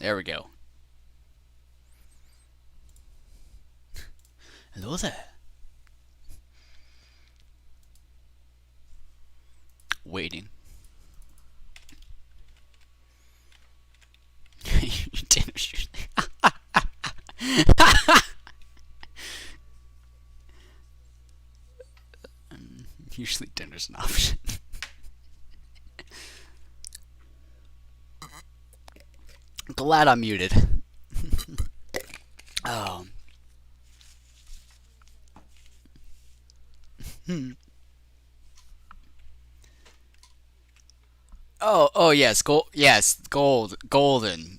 There we go. Hello there. Waiting. Dinner's usually dinner's an option. Glad I'm muted. Oh. Oh yes, gold. Yes, golden.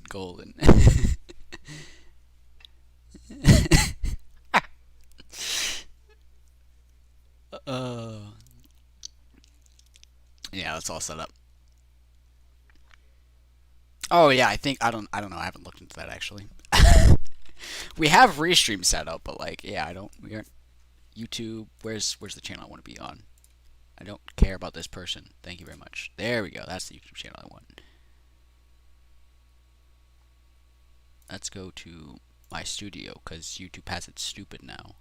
uh, yeah, that's all set up. Oh yeah, I don't know. I haven't looked into that actually. We have restream set up, but like, yeah, I don't. We aren't YouTube. Where's the channel I want to be on? I don't care about this person. Thank you very much. There we go. That's the YouTube channel I want. Let's go to my studio because YouTube has it stupid now.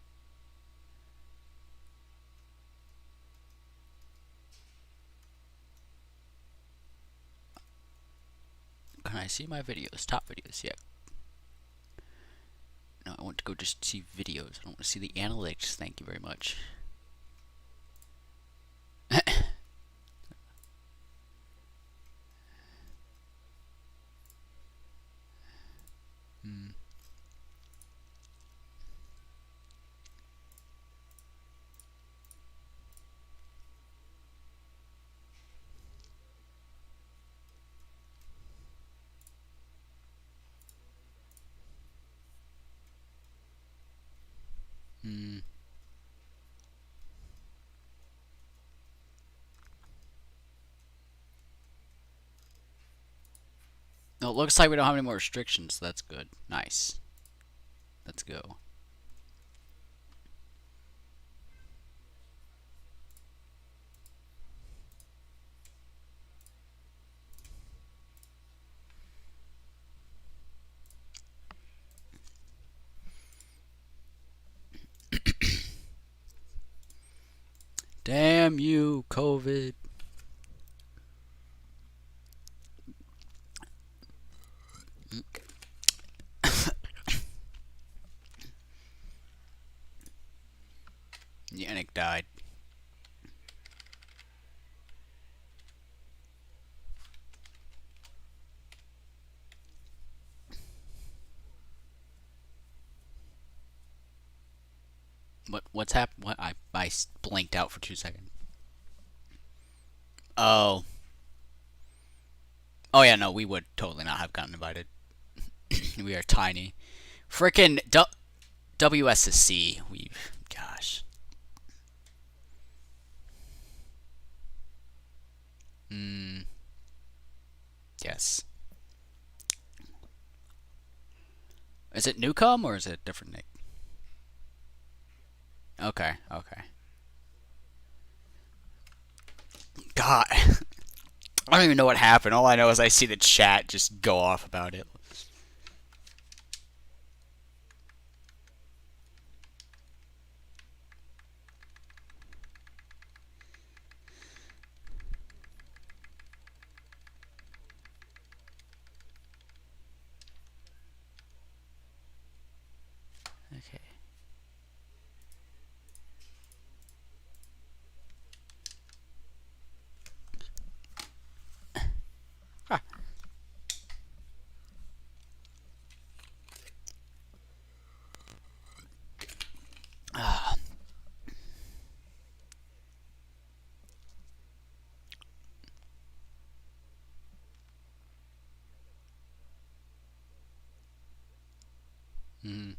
Can I see my videos? Top videos, yeah. No, I want to go just see videos. I don't want to see the analytics. Thank you very much. Hmm. Hmm. No, it looks like we don't have any more restrictions, so that's good. Nice. Let's go. Damn you, COVID. Yannick died. What's happened? What I blinked out for 2 seconds. Oh. Oh yeah, no, we would totally not have gotten invited. We are tiny. Frickin' WSSC. Gosh. Hmm. Yes. Is it Newcom or is it a different nick? Okay, okay. God. I don't even know what happened. All I know is I see the chat just go off about it. Okay. Huh. Ah. Mm.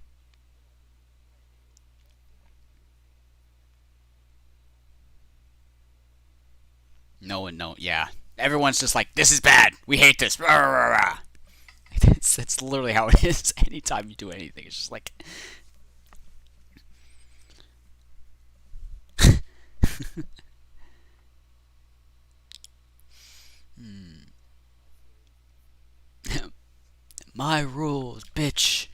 No one, no, yeah. Everyone's just like, this is bad. We hate this. Rah, rah, rah. It's literally how it is. Anytime you do anything, it's just like. Hmm. My rules, bitch.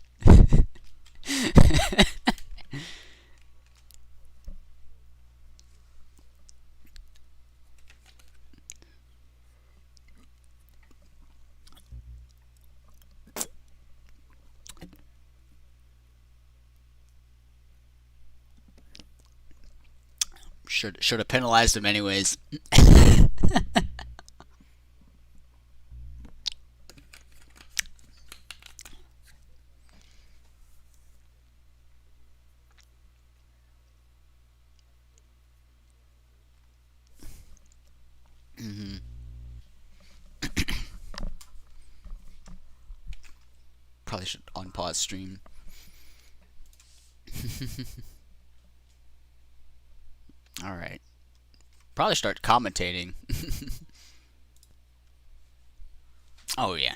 Should have penalized him anyways. Hmm. Probably should unpause stream. All right. Probably start commentating. Oh yeah.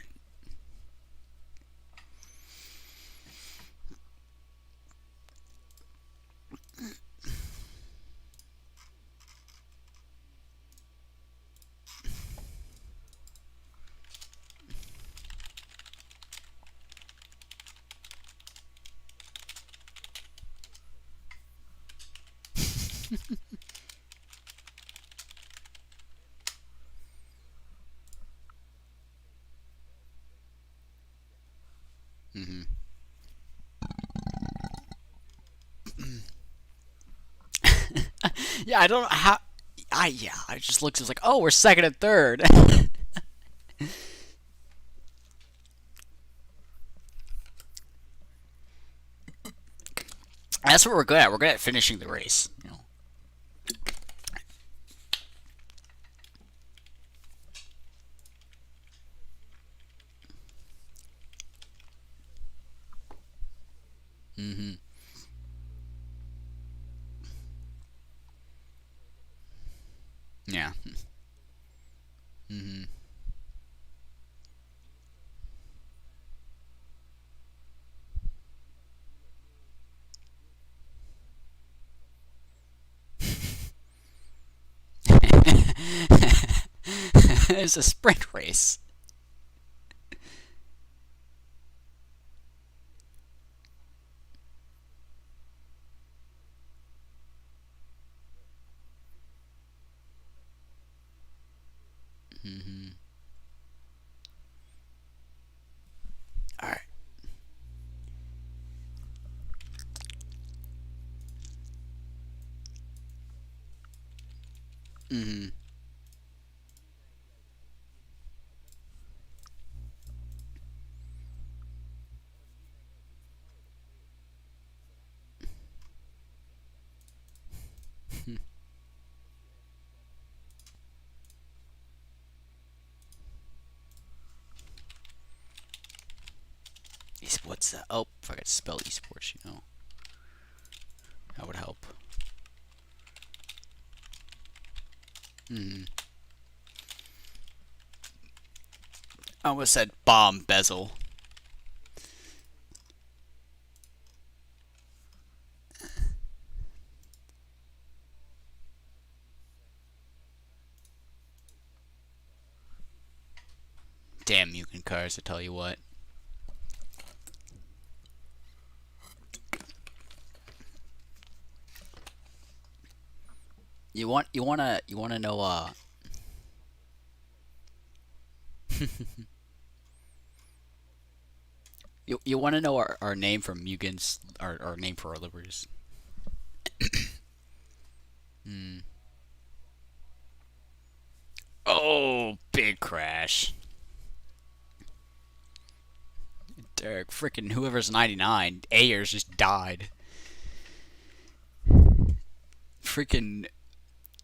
Hmm. Yeah, I don't know how. I just looked. It was like, oh, we're second and third. That's what we're good at. We're good at finishing the race. You know. Hmm. Yeah. Hmm. It's a sprint race. Hmm. All right. Hmm. What's that? Oh, if I could spell esports, that would help. Hmm. I almost said bomb bezel. Damn mutant cars, I tell you what. You wanna know you wanna know our name for Mugens, our name for our livers. Hmm. Oh, big crash. Derek, freaking whoever's 99, Ayers just died. Freaking,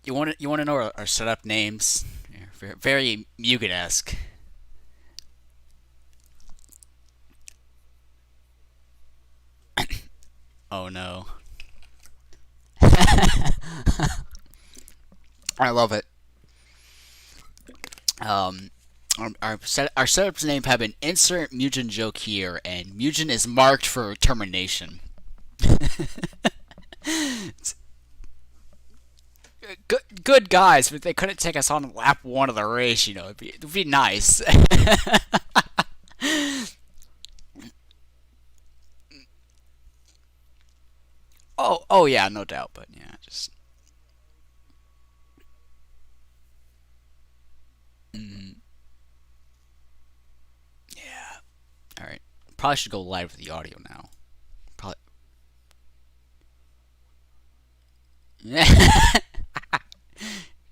you want to know our setup names? Yeah, very Mugen-esque. Oh no. I love it. Um, our setup's name have an insert Mugen joke here, and Mugen is marked for termination. Good guys, but they couldn't take us on lap one of the race. It'd be nice. Oh yeah, no doubt. But yeah, just. Mm, yeah. All right. Probably should go live with the audio now. Probably.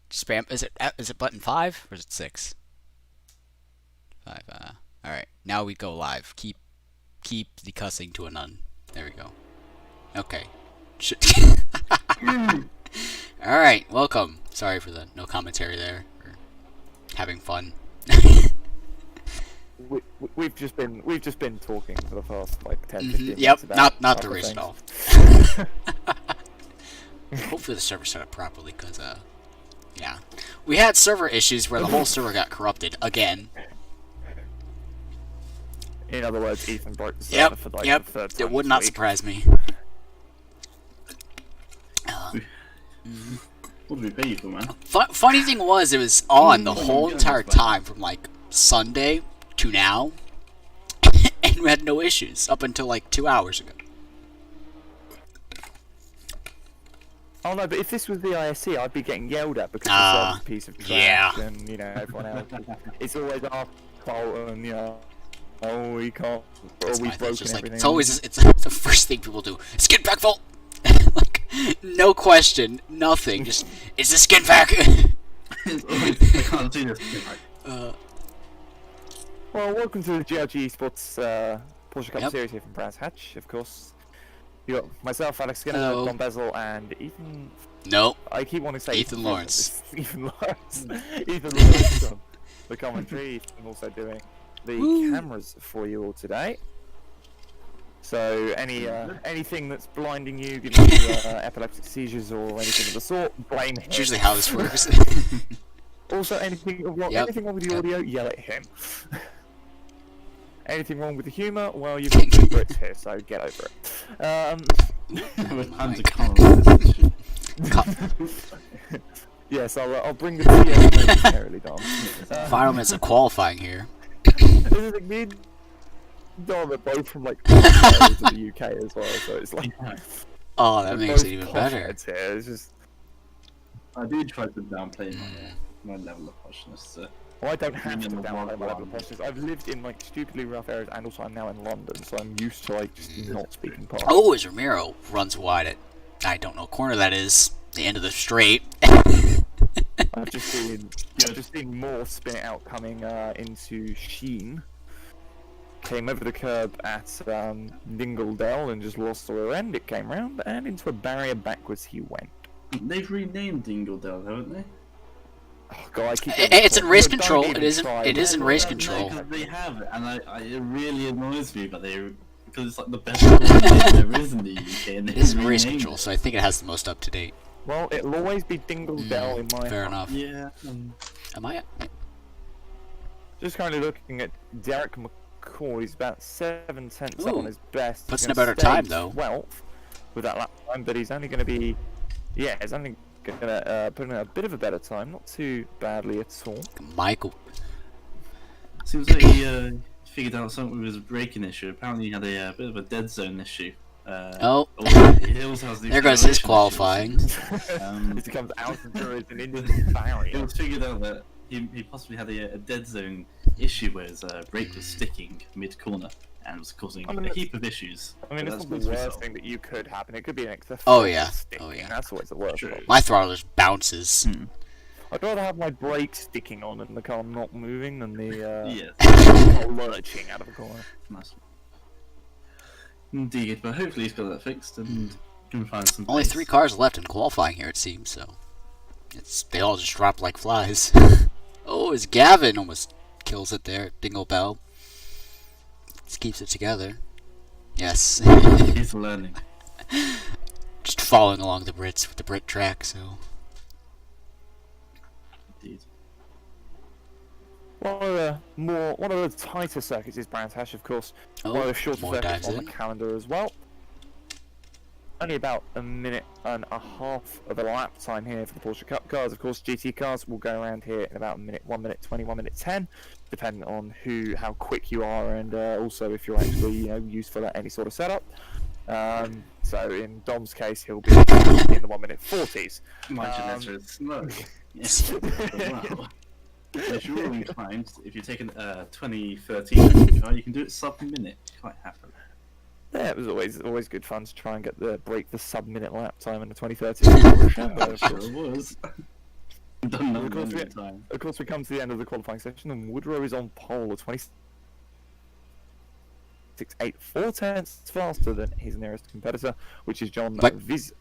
Spam. Is it button 5 or is it 6? 5. All right. Now we go live. Keep the cussing to a none. There we go. Okay. All right. Welcome. Sorry for the no commentary there. We're having fun. We've just been talking for the past like 10, 15 minutes. Yep. About Not the other reason things. off. Hopefully the server's set up properly, cause yeah, we had server issues where the whole server got corrupted again. In other words, Ethan broke the server for like the third time It would this not week. surprise me. What did we pay you for, man? Funny thing was, it was on the whole entire time from like Sunday to now, and we had no issues up until like 2 hours ago. Oh no, but if this was the ISC, I'd be getting yelled at because the server's a piece of trash, yeah. and you know everyone else. It's always our fault, and you know, oh we can't, or we've broken Just like, everything. it's always it's the first thing people do. Skin pack fault. Like no question, nothing. Just is the skin pack. It's always, I can't do this. Well, welcome to the GRG eSports Porsche Cup Yep. Series here from Brands Hatch, of course. You got myself, Alex Skinner, Hello. Don Bezel, and Ethan. Nope. I keep wanting to say Ethan Lawrence. Ethan Lawrence. Ethan Lawrence on the commentary. Ethan also doing the cameras for you all today. So anything that's blinding you, giving you epileptic seizures or anything of the sort, blame him. It's usually how this works. Also, anything wrong with the audio, yell at him. Anything wrong with the humour? Well, you've got two Brits here, so get over it. With tons of comments. Yes, I'll bring the tea momentarily, Dom. Final minutes of qualifying here. This is like me and Dom are both from like areas of the UK as well, so it's like Oh, that we're makes it both even posh better. heads here. It's just I do try to downplay my level of poshness. So. well, I don't have to Premium downplay my level of one. poshness. I've lived in like stupidly rough areas, and also I'm now in London, so I'm used to like just not speaking posh. Oh, as Ramiro runs wide at I don't know what corner that is. The end of the straight. I've just seen more spin it out coming into Sheen. Came over the curb at Dingledale and just lost the rear end. It came round and into a barrier backwards he went. They've renamed Dingledale, haven't they? Oh god, I keep It's in race Don't control. even It isn't. try. It is in race No, control. 'cause they have it, and it really annoys me, but because it's like the best one there is in the UK. And It is in race renamed control, it. so I think it has the most up to date. Well, it'll always be Dingledale in my Fair heart. enough. Yeah. Am I? Just currently looking at Derek McCall, he's about 7/10 up Ooh. on his best. Puts He's in a gonna better stay time, though. 12th with that lap time, but he's only going to be, he's only going to put in a bit of a better time, not too badly at all. Michael. Seems like he figured out something with his braking issue. Apparently, he had a bit of a dead zone issue. Oh. He also has the There goes his acceleration qualifying. issues. It becomes out of endurance and into the It barrier. was figured out that he possibly had a dead zone issue where his brake was sticking mid corner and was causing I mean, a heap of issues. I mean, But it's that's not meant the to be worst solved. thing that you could happen. It could be an extra. Oh, yeah. Sticking. Oh, yeah. That's always the worst. True. one. My throttle just bounces. I'd rather have my brake sticking on and the car not moving than the Yes, car lurching out of the corner. nice. Indeed, but hopefully he's got that fixed and can find some. Only pace. 3 cars left in qualifying here, it seems. So they all just drop like flies. Oh, it's Gavin almost kills it there. Dingle Bell. Just keeps it together. Yes. He's learning. Just following along the Brits with the Brit track. So Indeed. One of the tighter circuits is Brands Hatch, of course. Oh, one of the shorter more circuits dives on in. the calendar as well. Only about a minute and a half of a lap time here for the Porsche Cup cars. Of course, GT cars will go around here in about a minute, 1 minute 20, 1 minute 10, depending on how quick you are, and also if you're actually useful at any sort of setup. So in Dom's case, he'll be in the 1 minute 40s. My Janessa is slow. Yes. Wow. If you're all inclined, if you're taking 2013 car, you can do it sub-minute quite happily. Yeah, it was always good fun to try and break the sub-minute lap time in the 2013. Sure it was. Done that many times. Of course, we come to the end of the qualifying session, and Woodrow is on pole at 26.8, 4 tenths faster than his nearest competitor, which is John Wexork.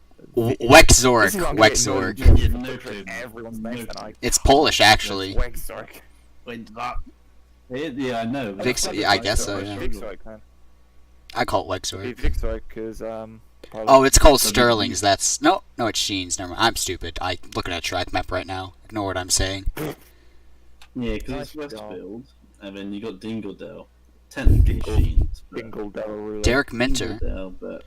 Everyone's name tonight. It's Polish, actually. Wexork. Wait, that. Yeah, I know. Yeah, I guess so, yeah. Wexork, man. I call it Wexork. Wexork, because Oh, it's called Sterling's. That's no, it's Sheen's. Never mind. I'm stupid. I looking at a track map right now. Ignore what I'm saying. Yeah, because it's Westfield, and then you got Dingledale. Technically Sheen's. Dingledale. Derek Minter. But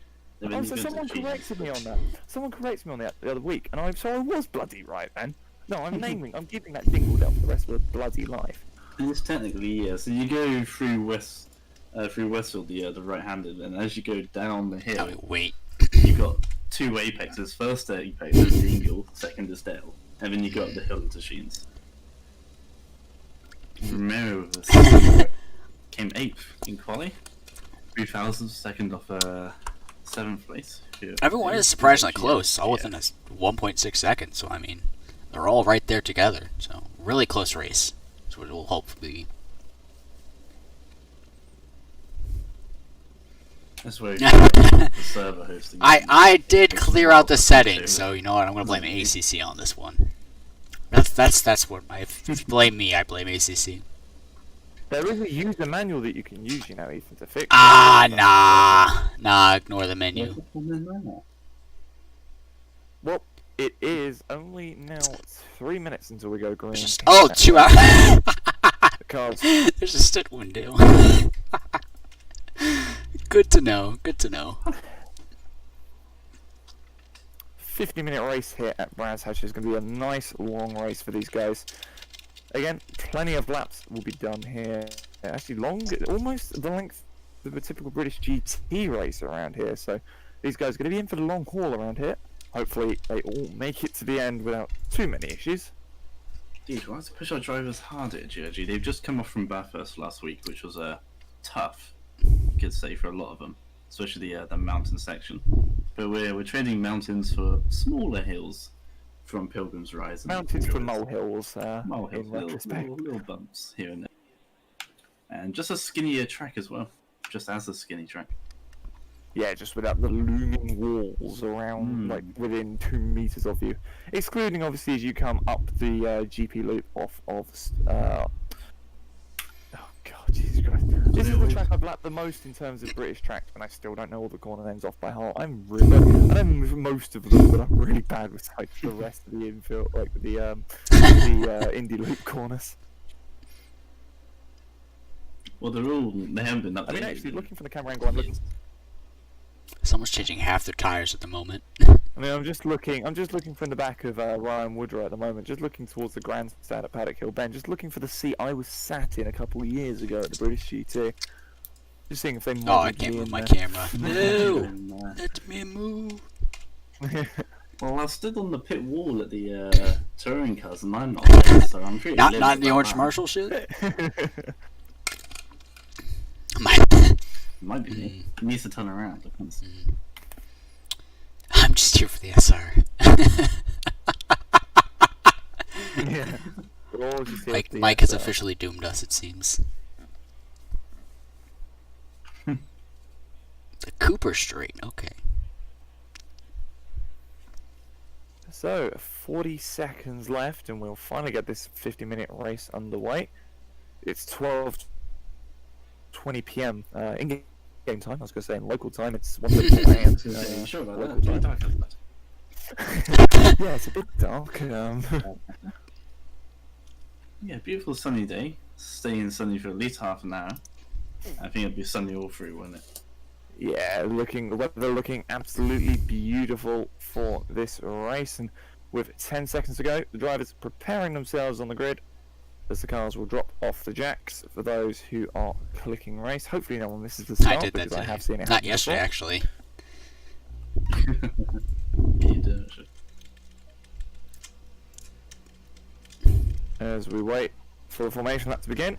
so someone corrected me on that. Someone corrected me on that the other week, and I was bloody right, man. No, I'm keeping that Dingledale for the rest of the bloody life. And it's technically, yeah. So you go through Westfield, the right-handed, and as you go down the hill, wait. You got 2 apexes. First apex is Dingle, second is Dale, and then you go up the hill to Sheen's. Romero came 8th in quali, 3,000 second off 7th place. Everyone is surprisingly close, all within 1.6 seconds. So I mean, they're all right there together. So really close race. That's what it will hopefully be. That's where the server hosting. I did clear out the settings, so you know what? I'm gonna blame ACC on this one. That's what if you blame me. I blame ACC. There is a user manual that you can use, you know, Ethan, to fix. Nah. Ignore the menu. Well, it is only now 3 minutes until we go green. 2 hours. Because there's a stint window. Good to know. 50-minute race here at Brands Hatch is going to be a nice long race for these guys. Again, plenty of laps will be done here. Actually, almost the length of a typical British GT race around here. So these guys are going to be in for the long haul around here. Hopefully, they all make it to the end without too many issues. Dude, why to push our drivers hard at GRG? They've just come off from Bathurst last week, which was tough, you could say, for a lot of them, especially the mountain section. But we're trading mountains for smaller hills from Pilgrim's Rise. Mountains for molehills, in retrospect. Little bumps here and there. And just a skinnier track as well, just as a skinny track. Yeah, just without the looming walls around, like within 2 meters of you. Excluding, obviously, as you come up the GP loop off of. Oh God, Jesus Christ! This is the track I've lapped the most in terms of British tracks, and I still don't know all the corner names off by heart. I know most of them, but I'm really bad with like the rest of the infield, like the Indy loop corners. Well, they haven't been updated. I mean, actually, looking from the camera angle, I'm looking. Someone's changing half their tires at the moment. I mean, I'm just looking from the back of Ryan Woodrow at the moment, just looking towards the grandstand at Paddock Hill Bend, just looking for the seat I was sat in a couple of years ago at the British GT. Just seeing if they. Oh, I can't move my camera. No, let me move. Well, I stood on the pit wall at the touring cars, and I'm not there, so I'm pretty. Not in the Orange Marshall shit. Might be me. He needs to turn around. I'm just here for the SR. Yeah. Mike has officially doomed us, it seems. The Cooper Street, okay. So, 40 seconds left, and we'll finally get this 50-minute race underway. It's 12:20 p.m. In game time. I was going to say in local time. It's 1:30 a.m. Sure about local that. time. Yeah, it's a bit dark. Yeah, beautiful sunny day. Staying sunny for at least half an hour. I think it'll be sunny all through, won't it? Yeah, the weather looking absolutely beautiful for this race, and with 10 seconds to go, the drivers preparing themselves on the grid as the cars will drop off the jacks for those who are clicking race. Hopefully no one misses the start, I did that because today. I have seen it Not happen yesterday, before. actually. You do, actually. As we wait for the formation to begin,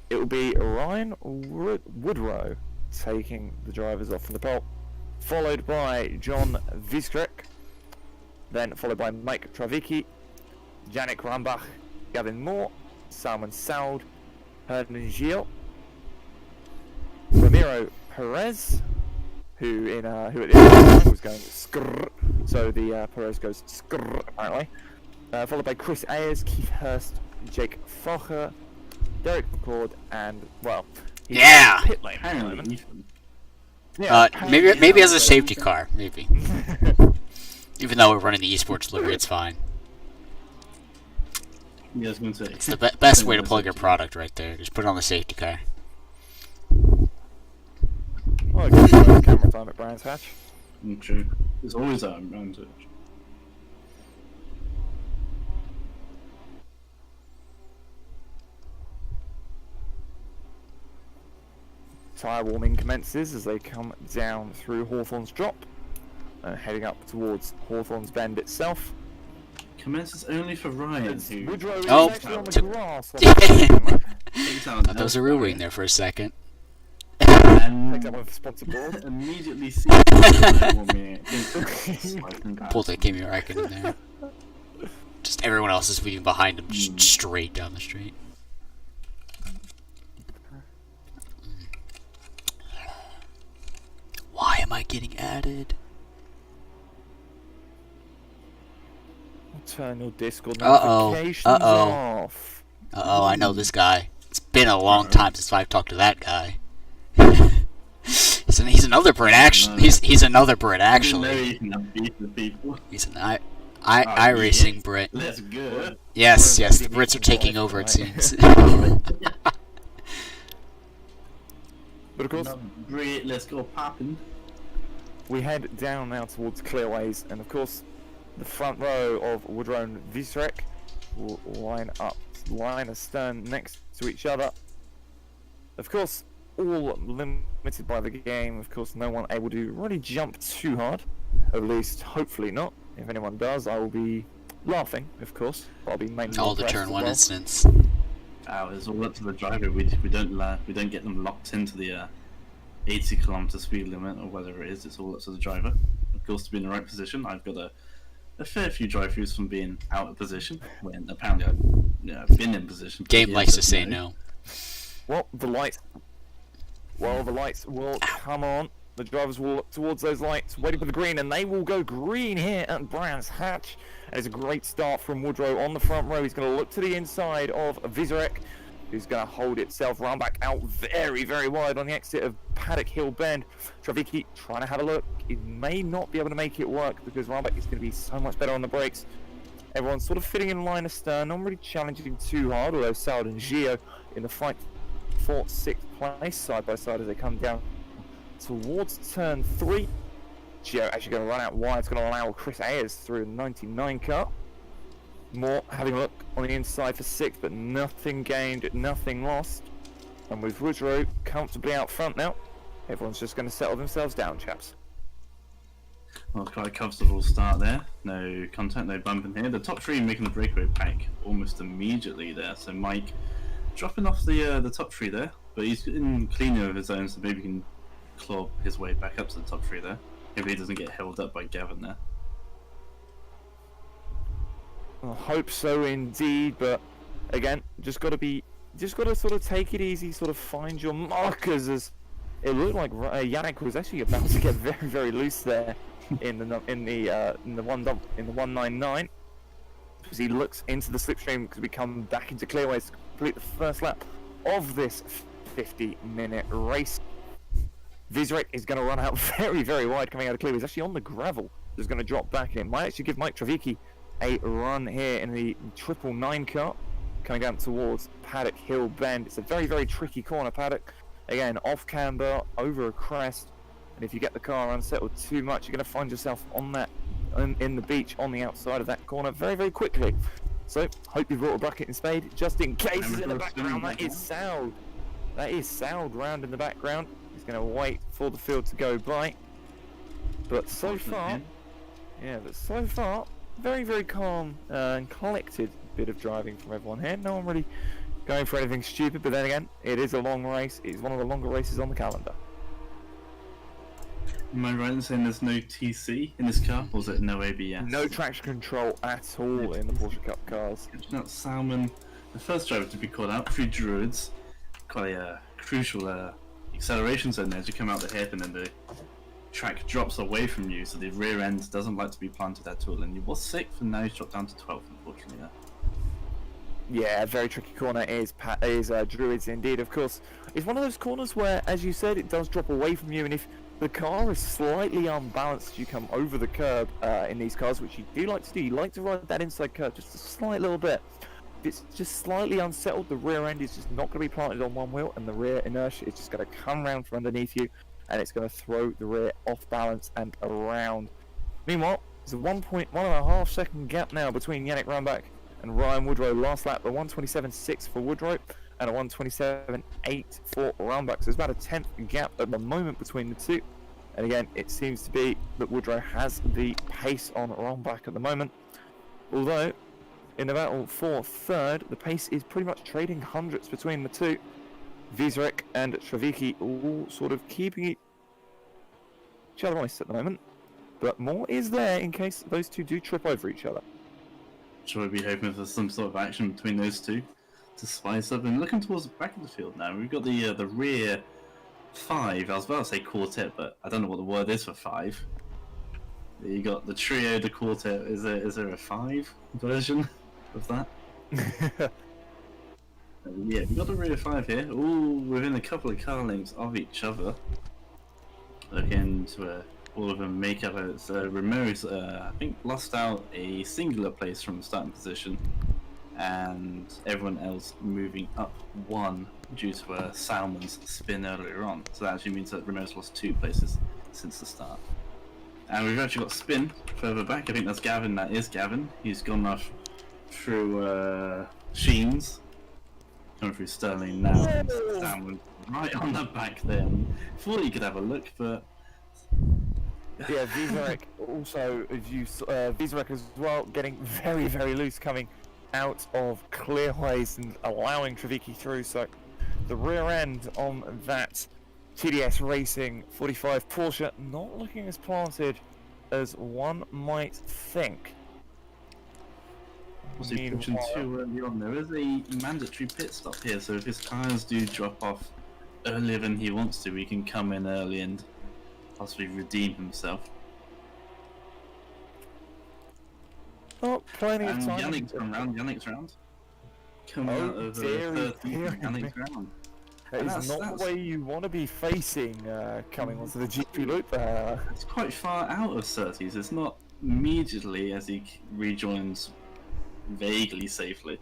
it will be Ryan Woodrow taking the drivers off from the pole, followed by John Viskrek, then followed by Mike Travicki, Janik Rambach, Gavin Moore, Salman Saud, Hernan Gil, Ramiro Perez, who at the end of the time was going skrrr, so the Perez goes skrrr apparently. Followed by Chris Ayers, Keith Hurst, Jake Focher, Derek McCord, and well, he's Yeah! pit lane at the Apparently, moment. Ethan. Maybe as a safety car, maybe. Even though we're running the esports delivery, it's fine. Yeah, I was going to say. It's the best way to plug your product right there. Just put it on the safety car. Oh, good camera time at Brands Hatch. True. There's always that around it. Tyre warming commences as they come down through Hawthorne's drop, heading up towards Hawthorne's Bend itself. Commences only for Ryan, who Woodrow is Oh, actually on the to- grass. takes out Thought there was a real wing there for a second. and Takes that one for sponsor board. immediately sees the Pulled that Kimi Räikkönen in there. Just everyone else is weaving behind him, just straight down the street. Why am I getting added? Turn your Discord Uh-oh. notifications Uh-oh. off. Uh-oh, I know this guy. It's been a long time since I've talked to that guy. he's another Brit, actually. He's another Brit, actually. He's an iRacing Brit. Let's go. Yes, the Brits are taking over, it seems. But of course, Great, let's go popping. we head down now towards Clearways, and of course, the front row of Woodrow and Visrek will line astern next to each other. Of course, all limited by the game. Of course, no one able to really jump too hard. At least, hopefully not. If anyone does, I will be laughing, of course. I'll be mainly All the impressed turn as one well. incidents. It's all up to the driver. We don't get them locked into the 80km speed limit or whatever it is. It's all up to the driver. Of course, to be in the right position, I've got a fair few drive-throughs from being out of position when apparently I've been in position. Game likes to say no. Well, the lights will come on. The drivers will look towards those lights, waiting for the green, and they will go green here at Brands Hatch. And it's a great start from Woodrow on the front row. He's going to look to the inside of Vizarek, who's going to hold itself round back out very, very wide on the exit of Paddock Hill Bend. Travicki trying to have a look. He may not be able to make it work because Roundback is going to be so much better on the brakes. Everyone's sort of fitting in line astern, not really challenging too hard, although Saud and Gio in the fight for 6th place, side by side as they come down towards turn 3. Gio actually going to run out wide. It's going to allow Chris Ayers through a 99 car. Moore having a look on the inside for 6th, but nothing gained, nothing lost. And with Woodrow comfortably out front now, everyone's just going to settle themselves down, chaps. Well, quite a comfortable start there. No contact, no bumping here. The top 3 making the breakaway pack almost immediately there. So Mike dropping off the top 3 there, but he's in cleaner of his own, so maybe he can claw his way back up to the top 3 there. Maybe he doesn't get held up by Gavin there. I hope so indeed, but again, just got to sort of take it easy, sort of find your markers. As it looked like Yannick was actually about to get very, very loose there in the 199, as he looks into the slipstream because we come back into clearways to complete the first lap of this 50-minute race. Vizrek is going to run out very, very wide coming out of clear. He's actually on the gravel. He's going to drop back in. Might actually give Mike Travicki a run here in the 999 car coming down towards Paddock Hill Bend. It's a very, very tricky corner, Paddock. Again, off camber, over a crest. And if you get the car unsettled too much, you're going to find yourself on that in the beach on the outside of that corner very, very quickly. So, hope you've brought a bucket and spade just in case. He's in the background. That is Saud. That is Saud round in the background. He's going to wait for the field to go by. But so far, very, very calm and collected bit of driving from everyone here. No one really going for anything stupid, but then again, it is a long race. It's one of the longer races on the calendar. Am I right in saying there's no TC in this car, or is it no ABS? No traction control at all in the Porsche Cup cars. Catching out Salmon, the first driver to be caught out, 3 Druids. Quite a crucial acceleration zone there as you come out the hairpin and the track drops away from you, so the rear end doesn't like to be planted at all. And he was 6th, and now he's dropped down to 12th, unfortunately. Yeah, very tricky corner is Druids indeed. Of course, it's one of those corners where, as you said, it does drop away from you, and if the car is slightly unbalanced as you come over the curb in these cars, which you do like to do, you like to ride that inside curb just a slight little bit. If it's just slightly unsettled, the rear end is just not going to be planted on one wheel, and the rear inertia is just going to come round from underneath you, and it's going to throw the rear off balance and around. Meanwhile, there's a 1.5 second gap now between Yannick Rumbach and Ryan Woodrow. Last lap, a 1:27.6 for Woodrow and a 1:27.8 for Rumbach. So there's about a 10th gap at the moment between the two. And again, it seems to be that Woodrow has the pace on Rumbach at the moment. Although, in the battle for third, the pace is pretty much trading hundredths between the two. Vizarek and Travicki all sort of keeping each other honest at the moment. But more is there in case those two do trip over each other. Should we be hoping for some sort of action between those two to spice up? And looking towards the back of the field now, we've got the rear 5. I was about to say quartet, but I don't know what the word is for 5. You got the trio, the quartet. Is there a 5 version of that? Yeah, we've got the rear 5 here, all within a couple of car lengths of each other. Looking to all of them make up. It's Ramirez, I think, lost out a singular place from the starting position, and everyone else moving up 1 due to Salmon's spin earlier on. So that actually means that Ramirez lost 2 places since the start. And we've actually got Spin further back. I think that's Gavin. That is Gavin. He's gone off through Sheens. Coming through Sterling now. Salmon right on the back there. Thought he could have a look, but yeah, Vizarek also, Vizarek as well, getting very, very loose coming out of clearways and allowing Travicki through. So the rear end on that TDS Racing 45 Porsche not looking as planted as one might think. Was he pushing too early on? There is a mandatory pit stop here, so if his tyres do drop off earlier than he wants to, he can come in early and possibly redeem himself. Oh, plenty of time. Yannick's round. Coming out of 13th, Yannick's round. That is not the way you want to be facing coming onto the GP loop. It's quite far out of Surtees. It's not immediately as he rejoins vaguely safely.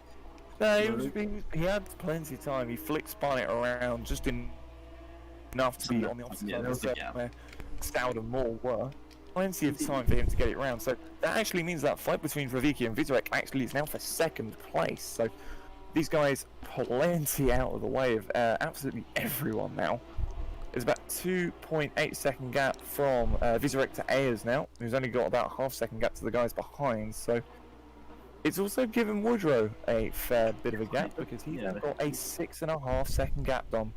No, he had plenty of time. He flick spun it around just enough to be on the opposite side of the circuit where Stout and Moore were. Plenty of time for him to get it round. So that actually means that fight between Travicki and Vizarek actually is now for 2nd place. So these guys plenty out of the way of absolutely everyone now. There's about 2.8 second gap from Vizarek to Ayers now, who's only got about half second gap to the guys behind. So it's also given Woodrow a fair bit of a gap because he's now got a 6.5 second gap done.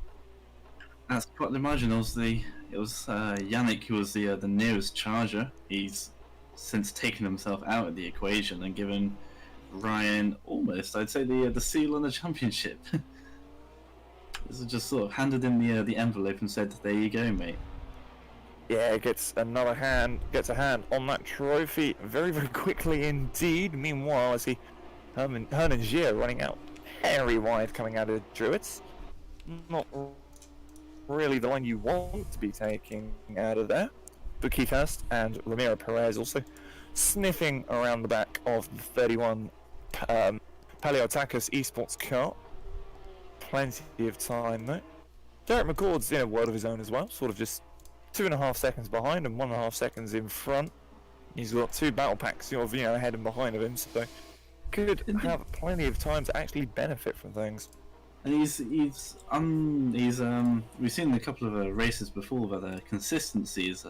That's quite the margin. It was Yannick who was the nearest charger. He's since taken himself out of the equation and given Ryan almost, I'd say, the seal on the championship. This is just sort of handed in the envelope and said, "There you go, mate." Yeah, gets a hand on that trophy very, very quickly indeed. Meanwhile, I see Hernan Gier running out very wide coming out of Druids. Not really the line you want to be taking out of there. But Keith Hurst and Ramiro Perez also sniffing around the back of the 31 GRG eSports car. Plenty of time though. Derek McCord's in a world of his own as well, sort of just 2.5 seconds behind and 1.5 seconds in front. He's got 2 battle packs sort of, ahead and behind of him, so could have plenty of time to actually benefit from things. And we've seen a couple of races before where the consistency is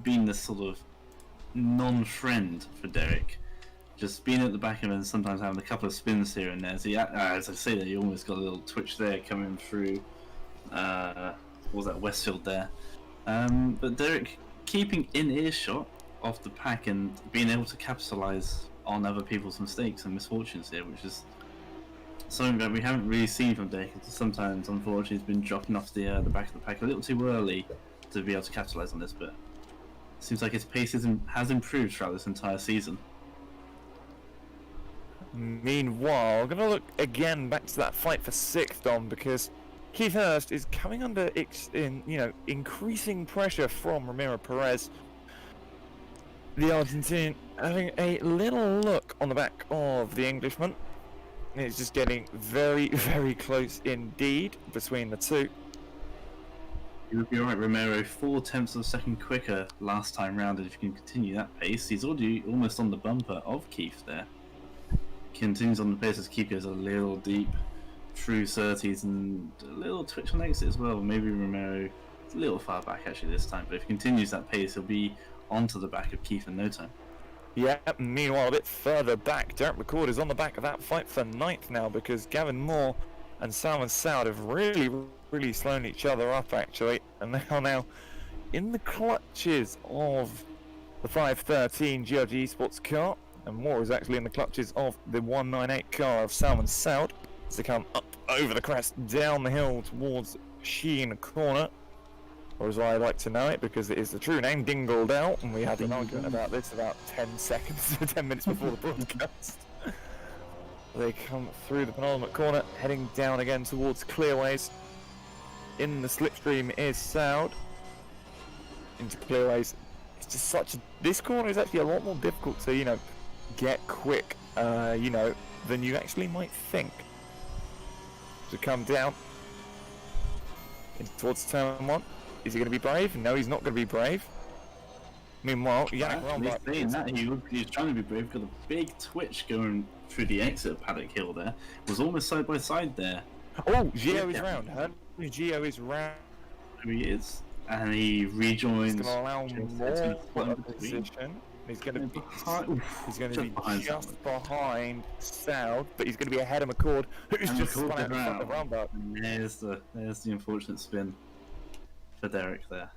been this sort of non-friend for Derek. Just being at the back of him and sometimes having a couple of spins here and there. So as I say that, you almost got a little twitch there coming through. What was that, Westfield there? But Derek keeping in earshot of the pack and being able to capitalise on other people's mistakes and misfortunes here, which is something that we haven't really seen from Derek. Sometimes, unfortunately, he's been dropping off the back of the pack a little too early to be able to capitalise on this, but it seems like his pace has improved throughout this entire season. Meanwhile, I'm going to look again back to that fight for 6th, Dom, because Keith Hurst is coming under increasing pressure from Ramiro Perez. The Argentine having a little look on the back of the Englishman. It's just getting very, very close indeed between the two. You would be alright, Romero, 0.4 of a second quicker last time round, and if you can continue that pace, he's already almost on the bumper of Keith there. Continues on the pace as Keith goes a little deep through 30s and a little twitch on exit as well. Maybe Romero is a little far back actually this time, but if he continues that pace, he'll be onto the back of Keith in no time. Yeah, meanwhile, a bit further back, Derek McCord is on the back of that fight for 9th now, because Gavin Moore and Salman Saud have really slowed each other up actually, and they are now in the clutches of the 513 GRG eSports car, and Moore is actually in the clutches of the 198 car of Salman Saud as they come up over the crest, down the hill towards Sheen Corner, or as I like to know it, because it is the true name, Dingledell, and we had an argument about this about 10 minutes before the broadcast. They come through the penultimate corner, heading down again towards Clearways. In the slipstream is Saud. Into Clearways. It's just this corner is actually a lot more difficult to, get quick, than you actually might think. To come down in towards turn 1. Is he going to be brave? No, he's not going to be brave. Meanwhile, Yannick Rombach... He was trying to be brave, got a big twitch going through the exit of Paddock Hill there. Was almost side by side there. Oh, Gio is round. Gio is round. Who he is. And he rejoins... He's going to allow more position. He's going to be just behind Saud, but he's going to be ahead of McCord, who's just spun out in front of Rombach. There's the unfortunate spin for Derek there.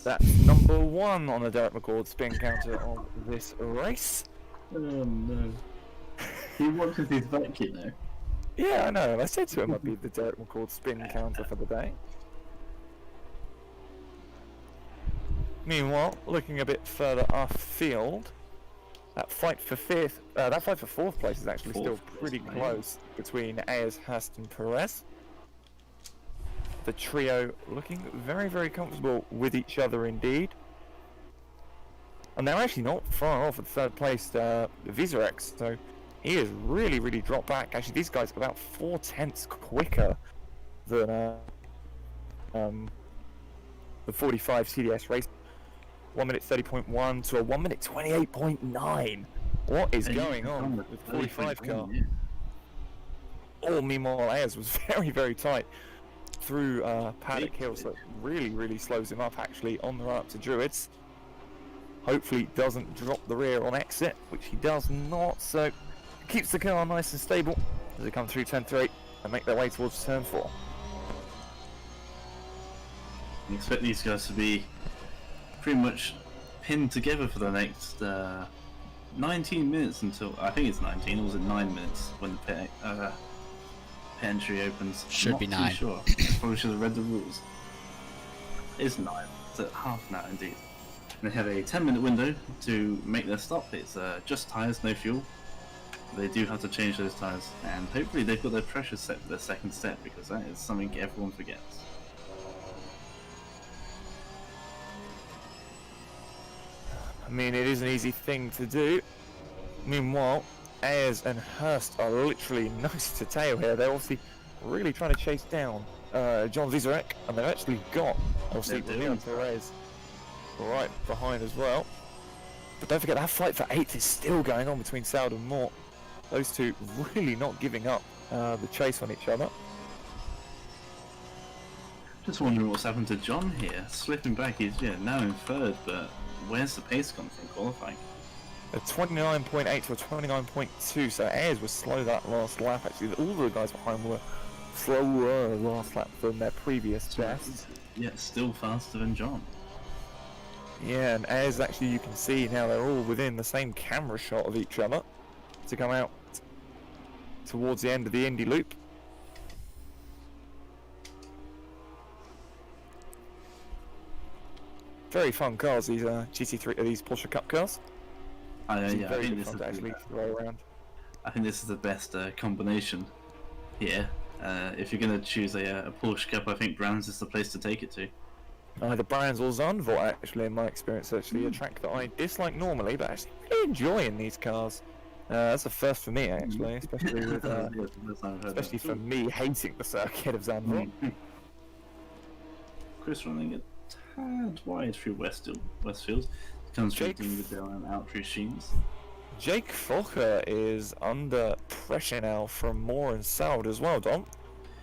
That's number 1 on the Derek McCord spin counter of this race. Oh no. He watches his back, Yeah, I know. I said to him I'd be the Derek McCord spin counter for the day. Meanwhile, looking a bit further off-field, that fight for 4th place is actually still pretty close between Ayers, Hurst and Perez. The trio looking very, very comfortable with each other indeed. And they're actually not far off at 3rd place Visarex, so he has really dropped back. Actually, these guys are about 0.4 quicker than the 45 CDS race. 1 minute 30.1 to a 1 minute 28.9. What is going on with the 45 car? Meanwhile, Ayers was very tight through Paddock Hill, so it really slows him up actually on the run up to Druids. Hopefully doesn't drop the rear on exit, which he does not, so keeps the car nice and stable as they come through turn 3 and make their way towards turn 4. I expect these guys to be pretty much pinned together for the next 19 minutes until, I think it's 19, or was it 9 minutes when the pit entry opens? Should be 9. Sure. Probably should have read the rules. It's 9. It's at half an hour indeed. And they have a 10-minute window to make their stop. It's just tyres, no fuel. They do have to change those tyres, and hopefully they've got their pressure set for their second step, because that is something everyone forgets. I mean, it is an easy thing to do. Meanwhile, Ayers and Hurst are literally nose to tail here. They're obviously really trying to chase down John Vizarek, and they've actually got obviously Leon Perez right behind as well. But don't forget, that fight for 8th is still going on between Saud and Moore. Those two really not giving up the chase on each other. Just wondering what's happened to John here. Slipping back, he's now in third, but where's the pace gone from qualifying? A 29.8 to a 29.2, so Ayers was slow that last lap actually. All the guys behind were slower last lap than their previous best. Yet still faster than John. Yeah, and Ayers actually, you can see now they're all within the same camera shot of each other to come out towards the end of the Indy loop. Very fun cars, these GT3, these Porsche Cup cars. I Very think good this fun is to actually throw around. I think this is the best combination here. If you're going to choose a Porsche Cup, I think Brands is the place to take it to. Either Brands or Zandvoort, actually, in my experience, actually a track that I dislike normally, but actually really enjoying these cars. That's a first for me, actually, especially with, especially for me hating the circuit of Zandvoort. Chris running a tad wide through Westfield. Comes through down and out through Sheens. Jake Fokker is under pressure now from Moore and Saud as well, Dom.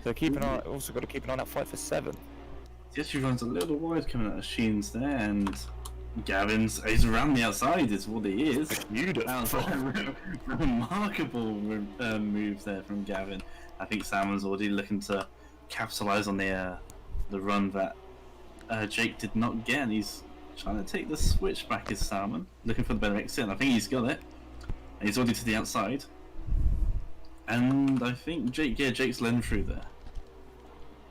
So keep an eye. Also got to keep an eye on that fight for 7th. He actually runs a little wide coming out of Sheens there, and he's around the outside is what he is. Beautiful. That was a remarkable move there from Gavin. I think Salmon's already looking to capitalise on the run that Jake did not get. And he's trying to take the switch back as Salmon, looking for the better exit, and I think he's got it. And he's already to the outside. And I think Jake's led through there.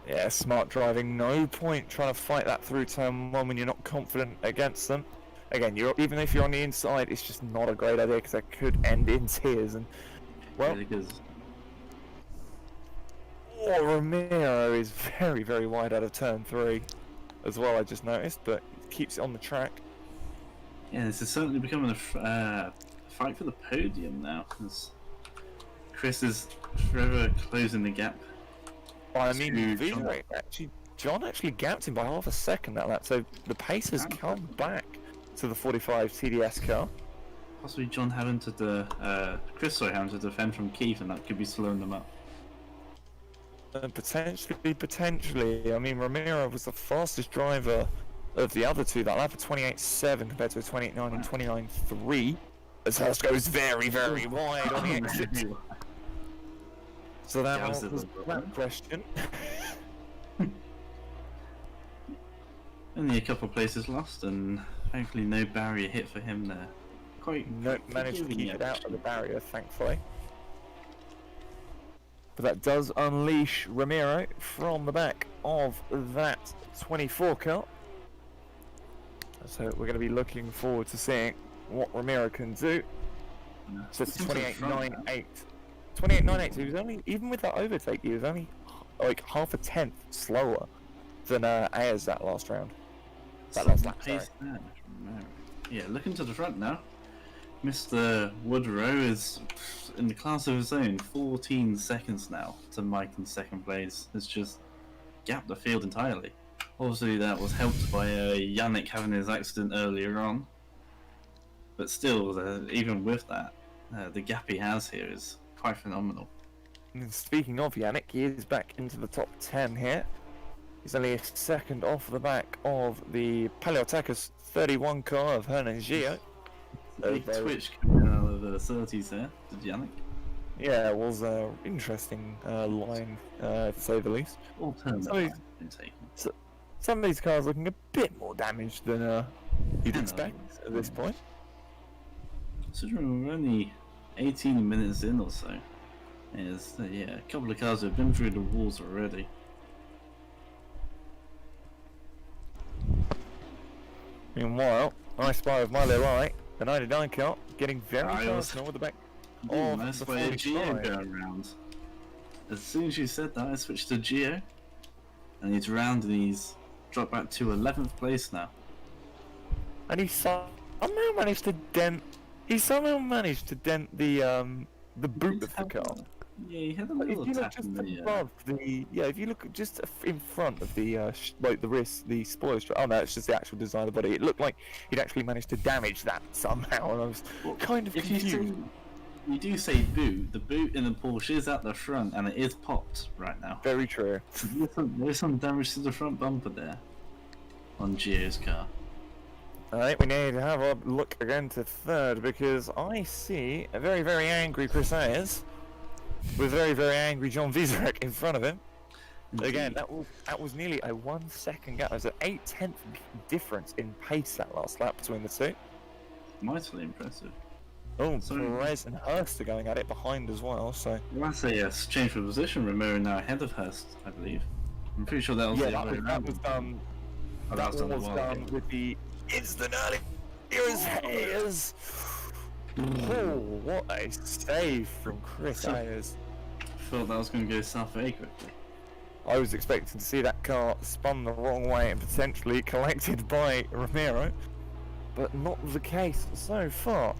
Yeah, smart driving. No point trying to fight that through turn 1 when you're not confident against them. Again, even if you're on the inside, it's just not a great idea because that could end in tears. And well, Ramiro is very, very wide out of turn 3 as well. I just noticed, but keeps it on the track. Yeah, this is certainly becoming a fight for the podium now, because Chris is forever closing the gap. I mean, John actually gapped him by half a second that lap, so the pace has come back to the 45 TDS car. Possibly John having to having to defend from Keith, and that could be slowing them up. Potentially. I mean, Ramiro was the fastest driver of the other two that lap at 28.7 compared to a 28.9 and 29.3. As Hurst goes very, very wide on the exit. So that was that question. Only a couple of places lost, and thankfully no barrier hit for him there. Managed to keep it out of the barrier, thankfully. But that does unleash Ramiro from the back of that 24 car. So we're going to be looking forward to seeing what Ramiro can do. So it's 28.98. 28.98. So he was only, even with that overtake, he was only like half a tenth slower than Ayers that last round. That last lap, sorry. Yeah, looking to the front now. Mr. Woodrow is in the class of his own. 14 seconds now to Mike in second place. Has just gapped the field entirely. Obviously, that was helped by Yannick having his accident earlier on. But still, even with that, the gap he has here is quite phenomenal. And speaking of Yannick, he is back into the top 10 here. He's only a second off the back of the Paleotakis 31 car of Hernan Gio. Big twitch coming out of the 30s there, did Yannick? Yeah, it was an interesting line, to say the least. All turns out been taken. Some of these cars looking a bit more damaged than you'd expect at this point. Considering we're only 18 minutes in or so, yeah, a couple of cars have been through the walls already. Meanwhile, I spy with my little eye, the 99 car, getting very personal with the back of Nice the way of Gio 45. going around. As soon as you said that, I switched to Gio, and he's round and he's dropped back to 11th place now. And he somehow managed to dent. He somehow managed to dent the boot of the car. Yeah, he had a If little you look tap just in the above if you look just in front of the like the wrist, the spoiler strap. Oh no, it's just the actual design of the body. It looked like he'd actually managed to damage that somehow, and I was kind of confused. you do say boot. The boot in the Porsche is at the front, and it is popped right now. Very true. There's some damage to the front bumper there on Gio's car. I think we need to have a look again to third because I see a very, very angry Chris Ayers with very, very angry John Vizarek in front of him. Again, that was nearly a 1 second gap. There's an 8/10 difference in pace that last lap between the two. Mightily impressive. Oh, So- Perez and Hurst are going at it behind as well. So Well, that's a change for position. Romero now ahead of Hurst, I believe. I'm pretty sure that was yeah, the that other was, way that around. was done. Oh, That was done a was while done ago. with the instant early. Ayers. Oh, what a save from Chris So- Ayers. I thought that was going to go south very quickly. I was expecting to see that car spun the wrong way and potentially collected by Romero, but not the case so far.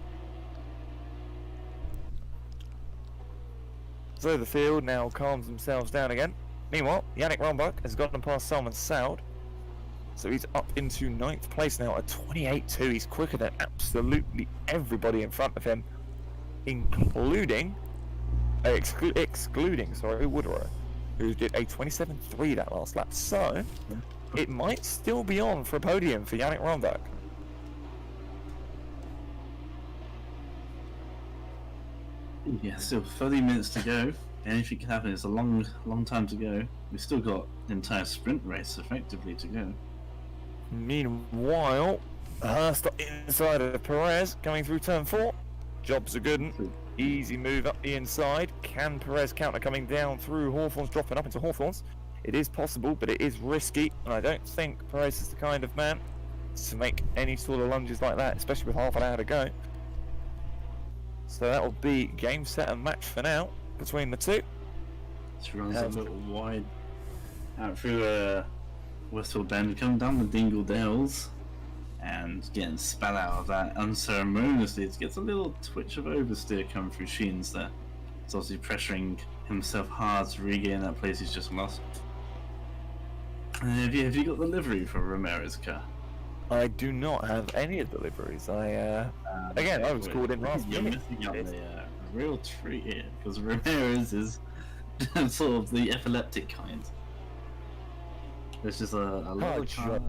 So the field now calms themselves down again. Meanwhile, Yannick Rombach has gotten past Salman Saud, so he's up into 9th place now at 28.2. He's quicker than absolutely everybody in front of him, including, excluding Woodrow, who did a 27.3 that last lap. So it might still be on for a podium for Yannick Rombach. Yeah, still 30 minutes to go. Anything can happen. It's a long, long time to go. We've still got the entire sprint race effectively to go. Meanwhile, Hurst inside of Perez coming through turn 4. Jobs are good. Easy move up the inside. Can Perez counter coming down through Hawthorns, dropping up into Hawthorns? It is possible, but it is risky, and I don't think Perez is the kind of man to make any sort of lunges like that, especially with half an hour to go. So that will be game, set, and match for now between the two. This runs a little wide out through Westfield Bend, coming down the Dingle Dales, and getting spat out of that unceremoniously. It gets a little twitch of oversteer coming through Sheens there. It's obviously pressuring himself hard to regain that place he's just lost. And have you got the livery for Romero's car? I do not have any of the deliveries. Again, I was called in last You're minute. missing out a real treat here, because Ramirez is sort of the epileptic kind. There's just a lot of sure.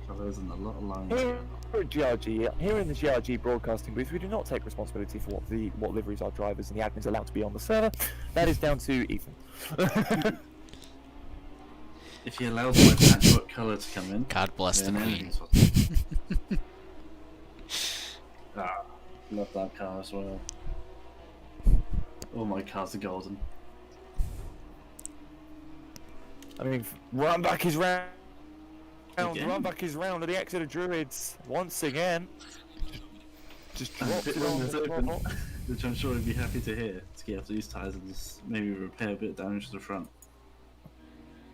colours and a lot of lines. Here at GRG, here in the GRG broadcasting booth, we do not take responsibility for what liveries our drivers and the admins are allowed to be on the server. That is down to Ethan. If he allows my patchwork colour to come in, God bless the then Queen. anything's possible. Love that car as well. All my cars are golden. I mean, run back is round. Again? Run back is round at the exit of Druids once again. Just dropped Pit it lane on is the open, throttle. which I'm sure he'd be happy to hear, to get off these tyres and just maybe repair a bit of damage to the front.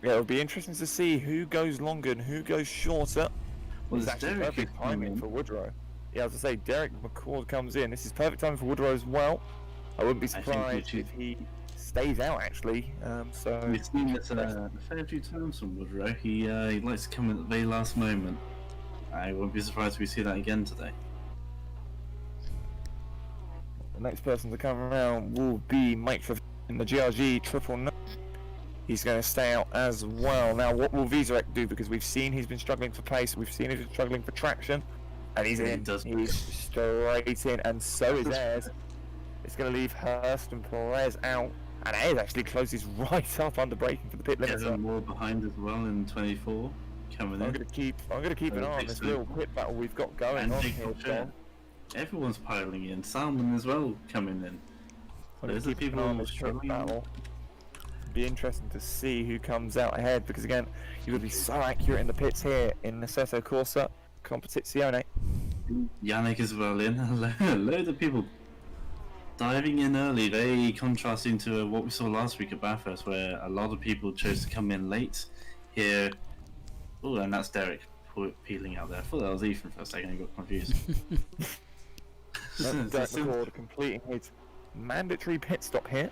Yeah, it'll be interesting to see who goes longer and who goes shorter. Well, It's there's actually Derek perfect coming timing in. for Woodrow. Yeah, as I say, Derek McCord comes in. This is perfect timing for Woodrow as well. I wouldn't be think surprised we if he stays out actually. So We've seen this a fair few times from Woodrow. He likes to come in at the very last moment. I wouldn't be surprised if we see that again today. the next person to come around will be Mike in the GRG 999. He's going to stay out as well. Now, what will Vizarek do? Because we've seen he's been struggling for pace, we've seen he's been struggling for traction, and he's He in. does. He's straight in, and so is Ayers. It's going to leave Hurst and Perez out, and Ayers actually closes right up under braking for the pit limiter. Kevin Moore behind as well in 24, coming I'm in. going to keep an eye on this little pit battle we've got going And on Nick here, Porsche. John. Everyone's piling in. Salmon as well coming in. I'm Those going are to keep an eye on this pit struggling. battle. Be interesting to see who comes out ahead, because again, you've got to be so accurate in the pits here in Assetto Corsa Competizione. Yannick as well in. A load of people diving in early, very contrasting to what we saw last week at Bathurst, where a lot of people chose to come in late. Here, oh, and that's Derek peeling out there. I thought that was Ethan for a second, I got confused. That's Derek McCord completing his mandatory pit stop here.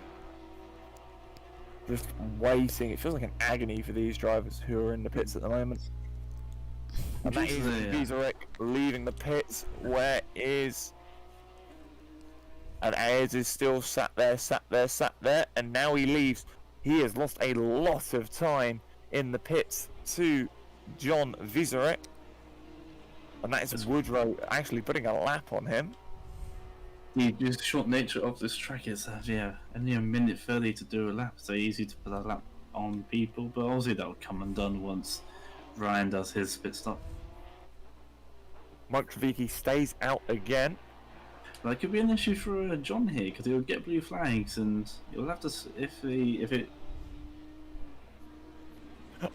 Just waiting. It feels like an agony for these drivers who are in the pits at the moment. And that is Vizarek leaving the pits. Where is And Ayers is still sat there, and now he leaves. He has lost a lot of time in the pits to John Vizorek. And that is Woodrow actually putting a lap on him. The short nature of this track is only a minute 30 to do a lap, so easy to put a lap on people, but obviously that will come undone once Ryan does his pit stop. Mike Trevicki stays out again. That could be an issue for John here, because he'll get blue flags, and he'll have to, if it...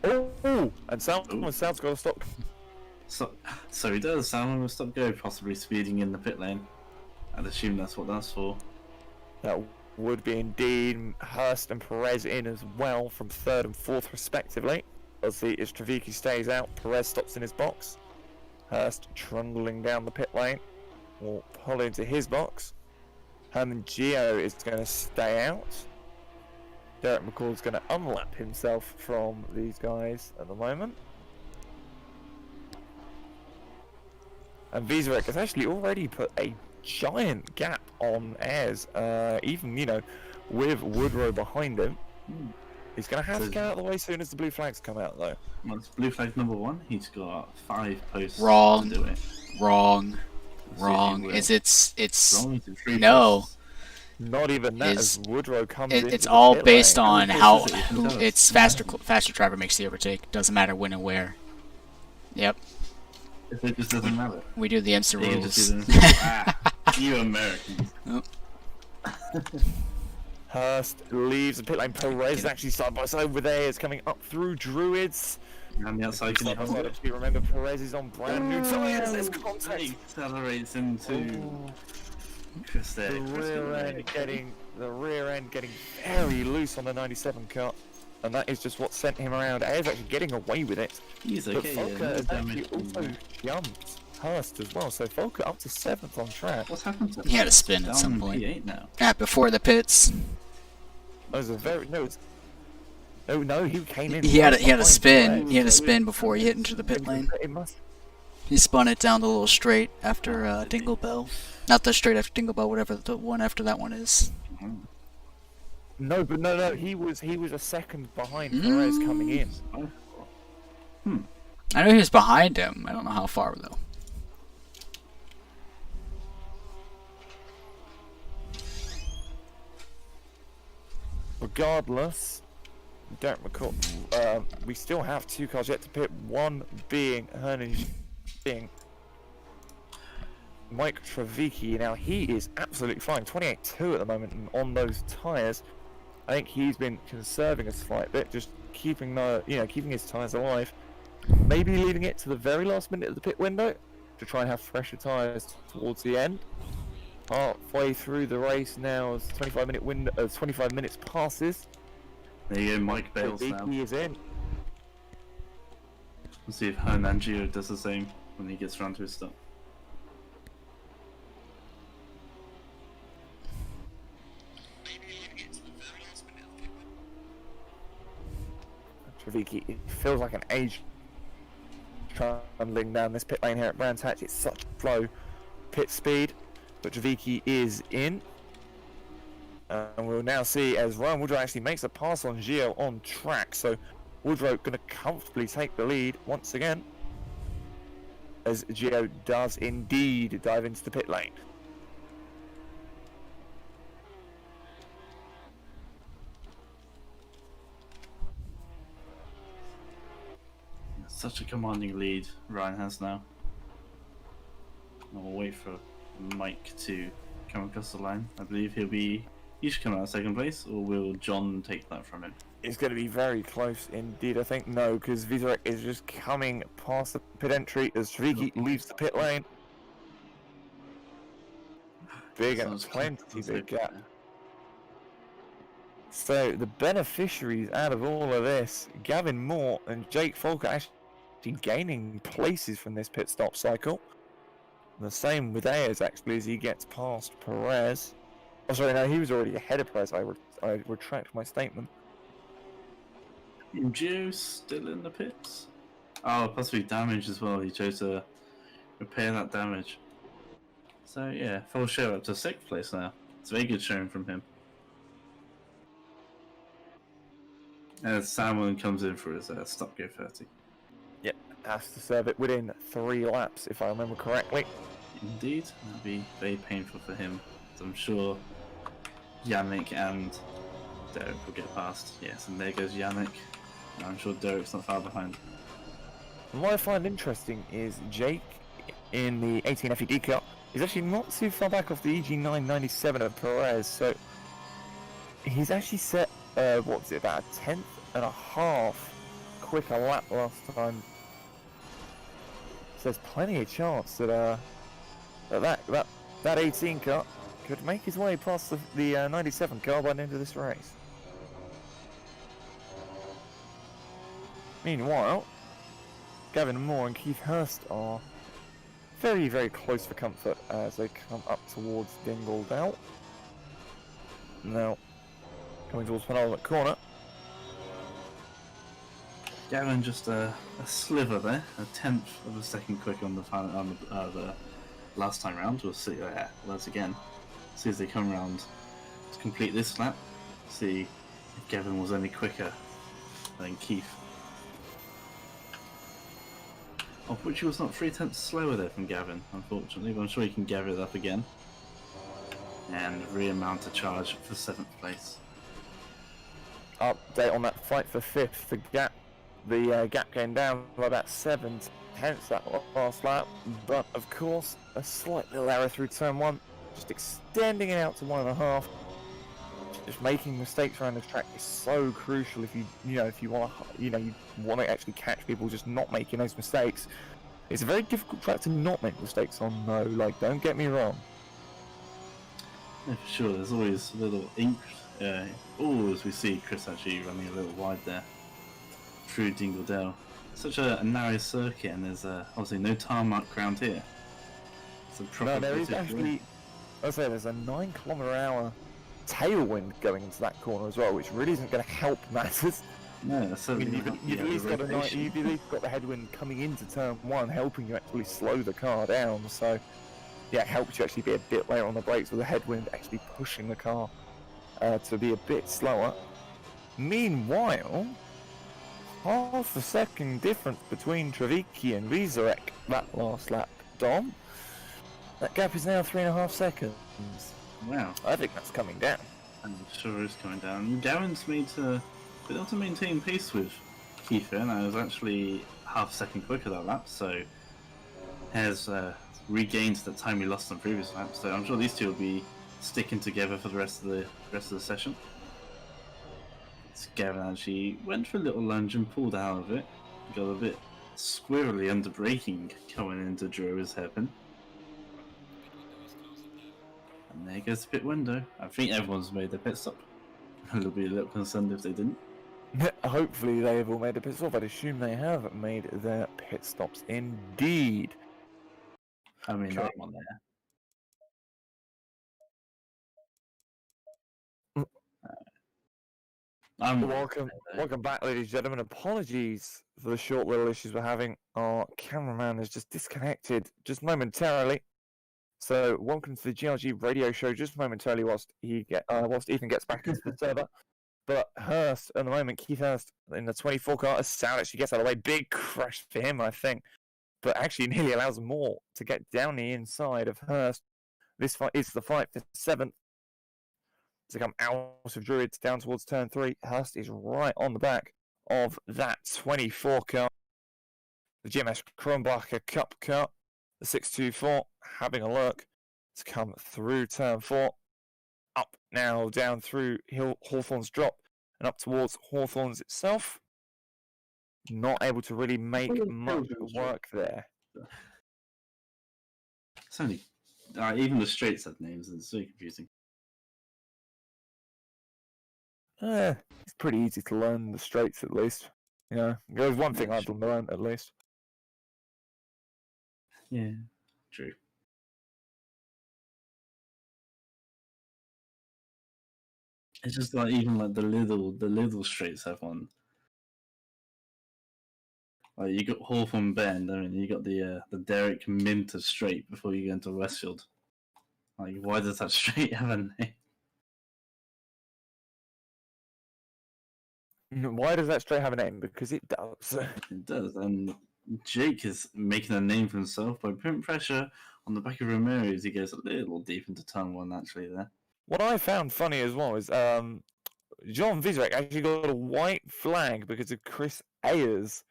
Oh! And Salman's got to stop. So he does. Salman will stop go, possibly speeding in the pit lane. I'd assume that's what that's for. That would be indeed. Hurst and Perez in as well from 3rd and 4th respectively. Obviously, as Trevicki stays out, Perez stops in his box. Hurst trundling down the pit lane. Will pull into his box. Herman Gio is going to stay out. Derek McCall's going to unlap himself from these guys at the moment. And Vizorek has actually already put a giant gap on Ayers, even, you know, with Woodrow behind him. He's going to have to get out of the way as soon as the blue flags come out, though. Once blue flag number 1, he's got 5 posts Wrong. to do it. Wrong. It's Wrong, no. posts. Not even that, as Woodrow comes in. It's all based on how Tell us. it's faster driver makes the overtake. Doesn't matter when and where. Yep, It just doesn't matter. we do the IMSA You can rules. just do you Americans. Hurst leaves the pit lane. Perez is actually side by side with Ayers coming up through Druids. On the outside, can you hold it? Remember, Perez is on brand new tyres. There's contact. He accelerates into Chris there. The rear end getting very loose on the 97 cut, and that is just what sent him around. Ayers actually getting away with it. He's But okay. Volker No has actually damage. also jumped Hurst as well, so Volker up to 7th on track. What's happened to him? He had a spin at Down some in point. P8 now. Before the pits, That was a very no, he came in. he had a behind spin. Perez. He had a spin before he hit into the pit lane. It must. He spun it down the little straight after Dingle Bell. Not the straight after Dingle Bell, whatever the one after that one is. No, but no. He was a second behind Perez coming in. I know he was behind him. I don't know how far though. Regardless, Derek McCall, we still have 2 cars yet to pit. One being Hernan, being Mike Trevicki. Now he is absolutely flying 28.2 at the moment, and on those tyres, I think he's been conserving a slight bit, just keeping keeping his tyres alive. Maybe leaving it to the very last minute of the pit window to try and have fresher tyres towards the end. Halfway through the race now, as 25 minutes passes. There you go, Mike bails now. He is in. We'll see if Hernan Gio does the same when he gets round to his stop. Trevicki, it feels like an age trundling down this pit lane here at Brands Hatch. It's such slow pit speed, but Trevicki is in. And we'll now see as Ryan Woodrow actually makes a pass on Gio on track. So Woodrow going to comfortably take the lead once again, as Gio does indeed dive into the pit lane. Such a commanding lead Ryan has now. I'll wait for Mike to come across the line. I believe he should come out of 2nd place, or will John take that from him? It's going to be very close indeed, I think. No, because Vizorek is just coming past the pit entry as Trevicki leaves the pit lane. Big and plenty big gap. So the beneficiaries out of all of this, Gavin Moore and Jake Volker actually gaining places from this pit stop cycle. The same with Ayers actually, as he gets past Perez. Oh sorry, no, he was already ahead of Perez. I retract my statement. Gio still in the pits? Oh, possibly damage as well. He chose to repair that damage. So yeah, full show up to 6th place now. It's a very good showing from him. As Salmon comes in for his stop go 30. Yep, has to serve it within 3 laps, if I remember correctly. Indeed, that'd be very painful for him. So I'm sure Yannick and Derek will get past. Yes, and there goes Yannick. And I'm sure Derek's not far behind. And what I find interesting is Jake in the 18 FED car is actually not too far back off the EG997 of Perez, so he's actually set, what was it, about a 10th and a half quicker lap last time. So there's plenty of chance that that 18 car could make his way past the 97 car by the end of this race. Meanwhile, Gavin Moore and Keith Hurst are very, very close for comfort as they come up towards Dingledale. Now, coming towards penultimate corner. Gavin just a sliver there, a 10th of a second quicker on the final the last time round. We'll see once again. See as they come around to complete this lap. See if Gavin was any quicker than Keith. Of which he was not 3/10 slower there from Gavin, unfortunately, but I'm sure he can gather it up again. And re-amount a charge for 7th place. Update on that fight for 5th. The gap came down by about 7/10 that last lap, but of course a slight little error through turn 1, just extending it out to 1.5. Just making mistakes around this track is so crucial if you want to actually catch people just not making those mistakes. It's a very difficult track to not make mistakes on though, like, don't get me wrong. Yeah, for sure, there's always a little ink. As we see Chris actually running a little wide there through Dingledale. Such a narrow circuit, and there's obviously no tarmac ground here. It's a proper. No, there is actually. I'll say there's a 9 km/h tailwind going into that corner as well, which really isn't going to help matters. No, that's certainly you've at least got the headwind coming into turn 1, helping you actually slow the car down. So, yeah, it helps you actually be a bit later on the brakes with the headwind actually pushing the car to be a bit slower. Meanwhile, half a second difference between Travicki and Vizarek that last lap, Dom. That gap is now 3.5 seconds. Wow. I think that's coming down. I'm sure it's coming down. Gavin's been able to maintain pace with Keith, and I was actually half a second quicker that lap, so has regained the time we lost on previous laps. So I'm sure these two will be sticking together for the rest of the session. Gavin actually went for a little lunge and pulled out of it. Got a bit squirrely under braking coming into Drewer's hairpin. And there goes the pit window. I think everyone's made their pit stop. I'll be a little concerned if they didn't. Hopefully they have all made a pit stop. I'd assume they have made their pit stops indeed. I mean, I'm on there. Welcome back, ladies and gentlemen. Apologies for the short little issues we're having. Our cameraman is just disconnected just momentarily. So welcome to the GRG radio show just momentarily whilst Ethan gets back into the server. But Hurst at the moment, Keith Hurst in the 24 car, as Sound actually gets out of the way. Big crash for him, I think. But actually nearly allows Moore to get down the inside of Hurst. This fight is the fight for 7th. To come out of Druids down towards turn 3. Hurst is right on the back of that 24 car. The GMS Kronbacher Cup car, the 624, having a look to come through turn 4. Up now, down through Hawthorne's drop and up towards Hawthorne's itself. Not able to really make much work there. It's only, even the straights have names, and it's so confusing. It's pretty easy to learn the straights at least. You know, there's one thing I've learned at least. Yeah, true. It's just like even like the little straights have one. Like you got Hawthorne Bend, I mean you got the Derek Minter straight before you go into Westfield. Like, why does that straight have a name? Why does that straight have a name? Because it does. It does, and Jake is making a name for himself by putting pressure on the back of Romero as he goes a little deep into turn one actually there. What I found funny as well is John Vizek actually got a white flag because of Chris Ayers.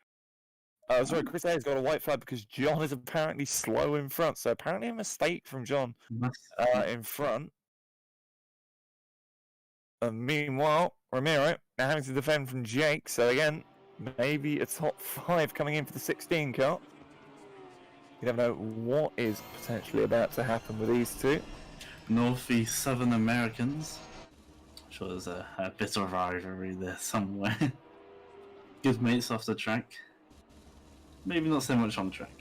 Chris Ayers got a white flag because John is apparently slow in front. So apparently a mistake from John in front. Meanwhile, Ramiro now having to defend from Jake. So again, maybe a top 5 coming in for the 16 car. You never know what is potentially about to happen with these two. Northeast Southern Americans. I'm sure there's a bit of rivalry there somewhere. Good mates off the track. Maybe not so much on track.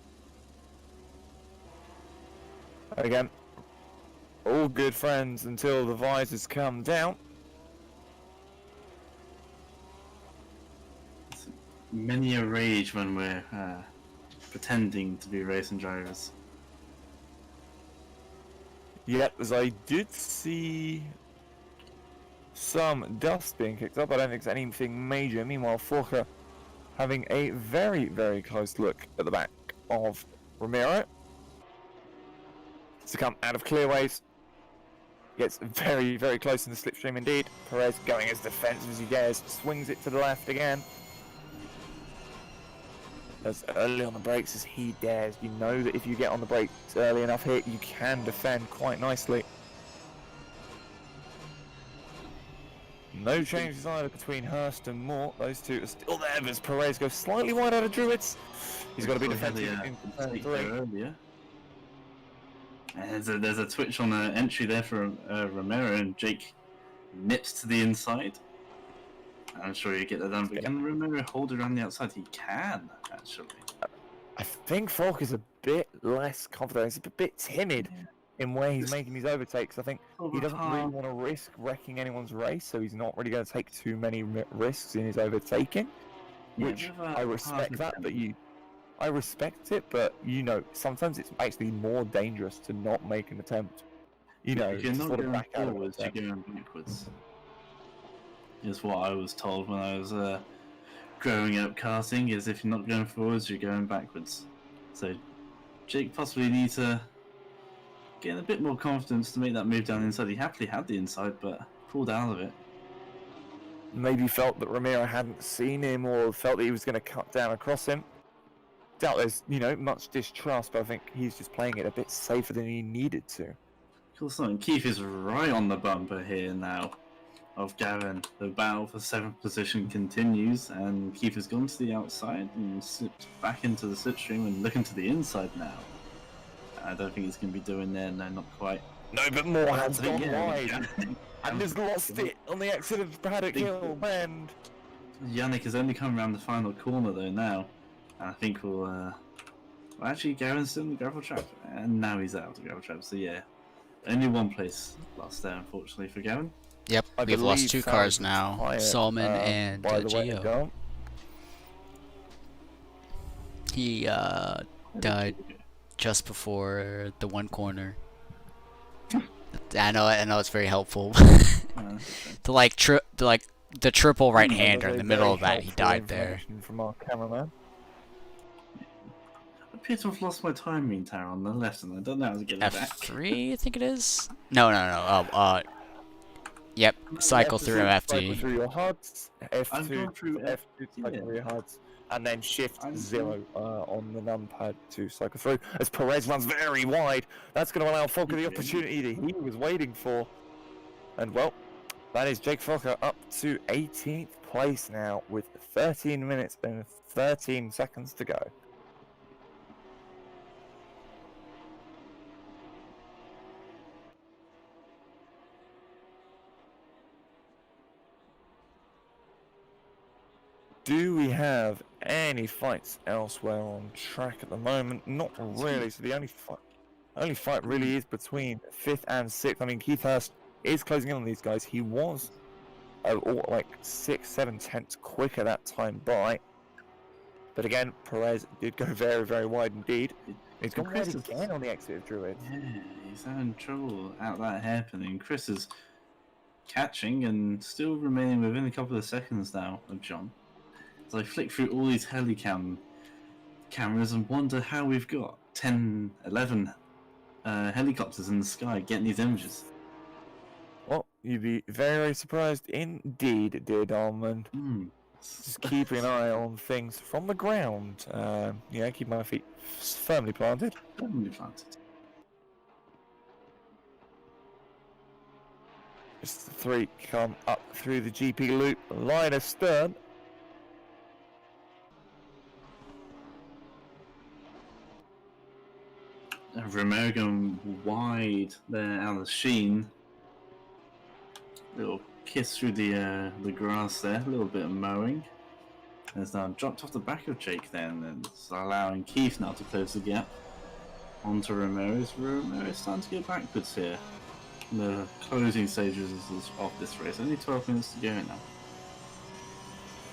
Again, all good friends until the visors come down. It's many a rage when we're pretending to be racing drivers. Yep, as I did see some dust being kicked up. I don't think it's anything major. Meanwhile, Forker having a very, very close look at the back of Ramiro. To come out of clearways. Gets very, very close in the slipstream indeed. Perez going as defensive as he dares. Swings it to the left again. As early on the brakes as he dares. You know that if you get on the brakes early enough here, you can defend quite nicely. No changes either between Hurst and Moore. Those two are still there as Perez goes slightly wide out of Druids. He's got to be defensive in turn 3. Earlier. And there's a twitch on the entry there for Romero, and Jake nips to the inside. I'm sure you get that done, but can Romero hold it around the outside? He can, actually. I think Falk is a bit less confident. He's a bit timid in where he's making these overtakes. I think he doesn't really want to risk wrecking anyone's race, so he's not really going to take too many risks in his overtaking. Which I respect that, but I respect it, but you know, sometimes it's actually more dangerous to not make an attempt. You know, if you're not sort of going back out forwards, you're going backwards. Is what I was told when I was growing up karting. Is if you're not going forwards, you're going backwards. So Jake possibly needs to get a bit more confidence to make that move down inside. He happily had the inside, but pulled out of it. Maybe felt that Ramiro hadn't seen him, or felt that he was going to cut down across him. Doubt there's, you know, much distrust, but I think he's just playing it a bit safer than he needed to. Cool something. Keith is right on the bumper here now of Gavin. The battle for 7th position continues, and Keith has gone to the outside and slipped back into the slipstream and looking to the inside now. I don't think he's going to be doing there, no, not quite. No, but Moore has gone Yeah, wide. And has lost it on the exit of Paddock Hill, and Yannick has only come around the final corner though now. And I think well, actually Gavin's still in the gravel trap, and now he's out of the gravel trap, so yeah. Only one place lost there, unfortunately, for Gavin. Yep, we've lost 2 cars now. Solomon and Gio. He died just before the one corner. I know it's very helpful. to like the triple right hander in the middle of that, he died there. From our cameraman. I appear to have lost my timing tower on the left, and I don't know how to get it back. F3, I think it is. No. Yep, cycle through FD. Cycle through your HUDs, I'm going F2, through F2 cycle through your HUDs, and then shift 0 on the numpad to cycle through. As Perez runs very wide, that's going to allow Folker the opportunity that he was waiting for. And well, that is Jake Folker up to 18th place now with 13 minutes and 13 seconds to go. Do we have any fights elsewhere on track at the moment? Not really. So the only fight really is between 5th and 6th. I mean, Keith Hurst is closing in on these guys. He was like 6-7 tenths quicker that time by. But again, Perez did go very, very wide indeed. He's And gone wide Chris is, again on the exit of Druid. yeah, he's having trouble out that hairpin, and Chris is catching and still remaining within a couple of seconds now of John. As I flick through all these cameras and wonder how we've got 10, 11 helicopters in the sky getting these images. Well, you'd be very surprised indeed, dear Dolman. Mm. Just keeping an eye on things from the ground. Yeah, keep my feet firmly planted. Firmly planted. Just the three come up through the GP loop, line astern. Romero going wide there out of Sheen. Little kiss through the grass there, a little bit of mowing. Has now dropped off the back of Jake then, and it's allowing Keith now to close the gap onto Ramirez. Ramirez starting to get backwards here. In the closing stages of this race. Only 12 minutes to go now.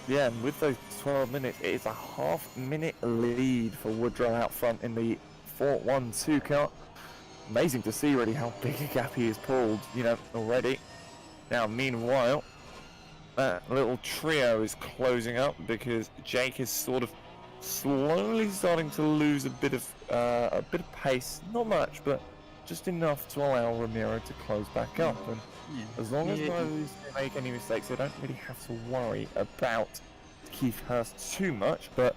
Yeah, and with those 12 minutes, it is a half-minute lead for Woodrow out front in the 4-1-2 car. Amazing to see really how big a gap he has pulled, already. Now, meanwhile, that little trio is closing up because Jake is sort of slowly starting to lose a bit of pace. Not much, but just enough to allow Ramiro to close back up. And as long as neither of these two make any mistakes, they don't really have to worry about Keith Hurst too much. But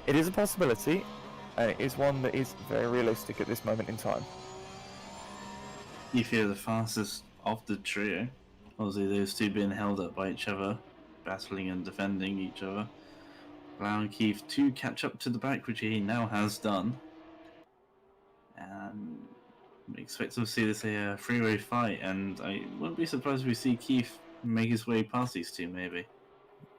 it is a possibility, and it is one that is very realistic at this moment in time. If you're the fastest of the trio, obviously those two being held up by each other, battling and defending each other, allowing Keith to catch up to the back, which he now has done. And we expect to see this a three-way fight, and I wouldn't be surprised if we see Keith make his way past these two, maybe.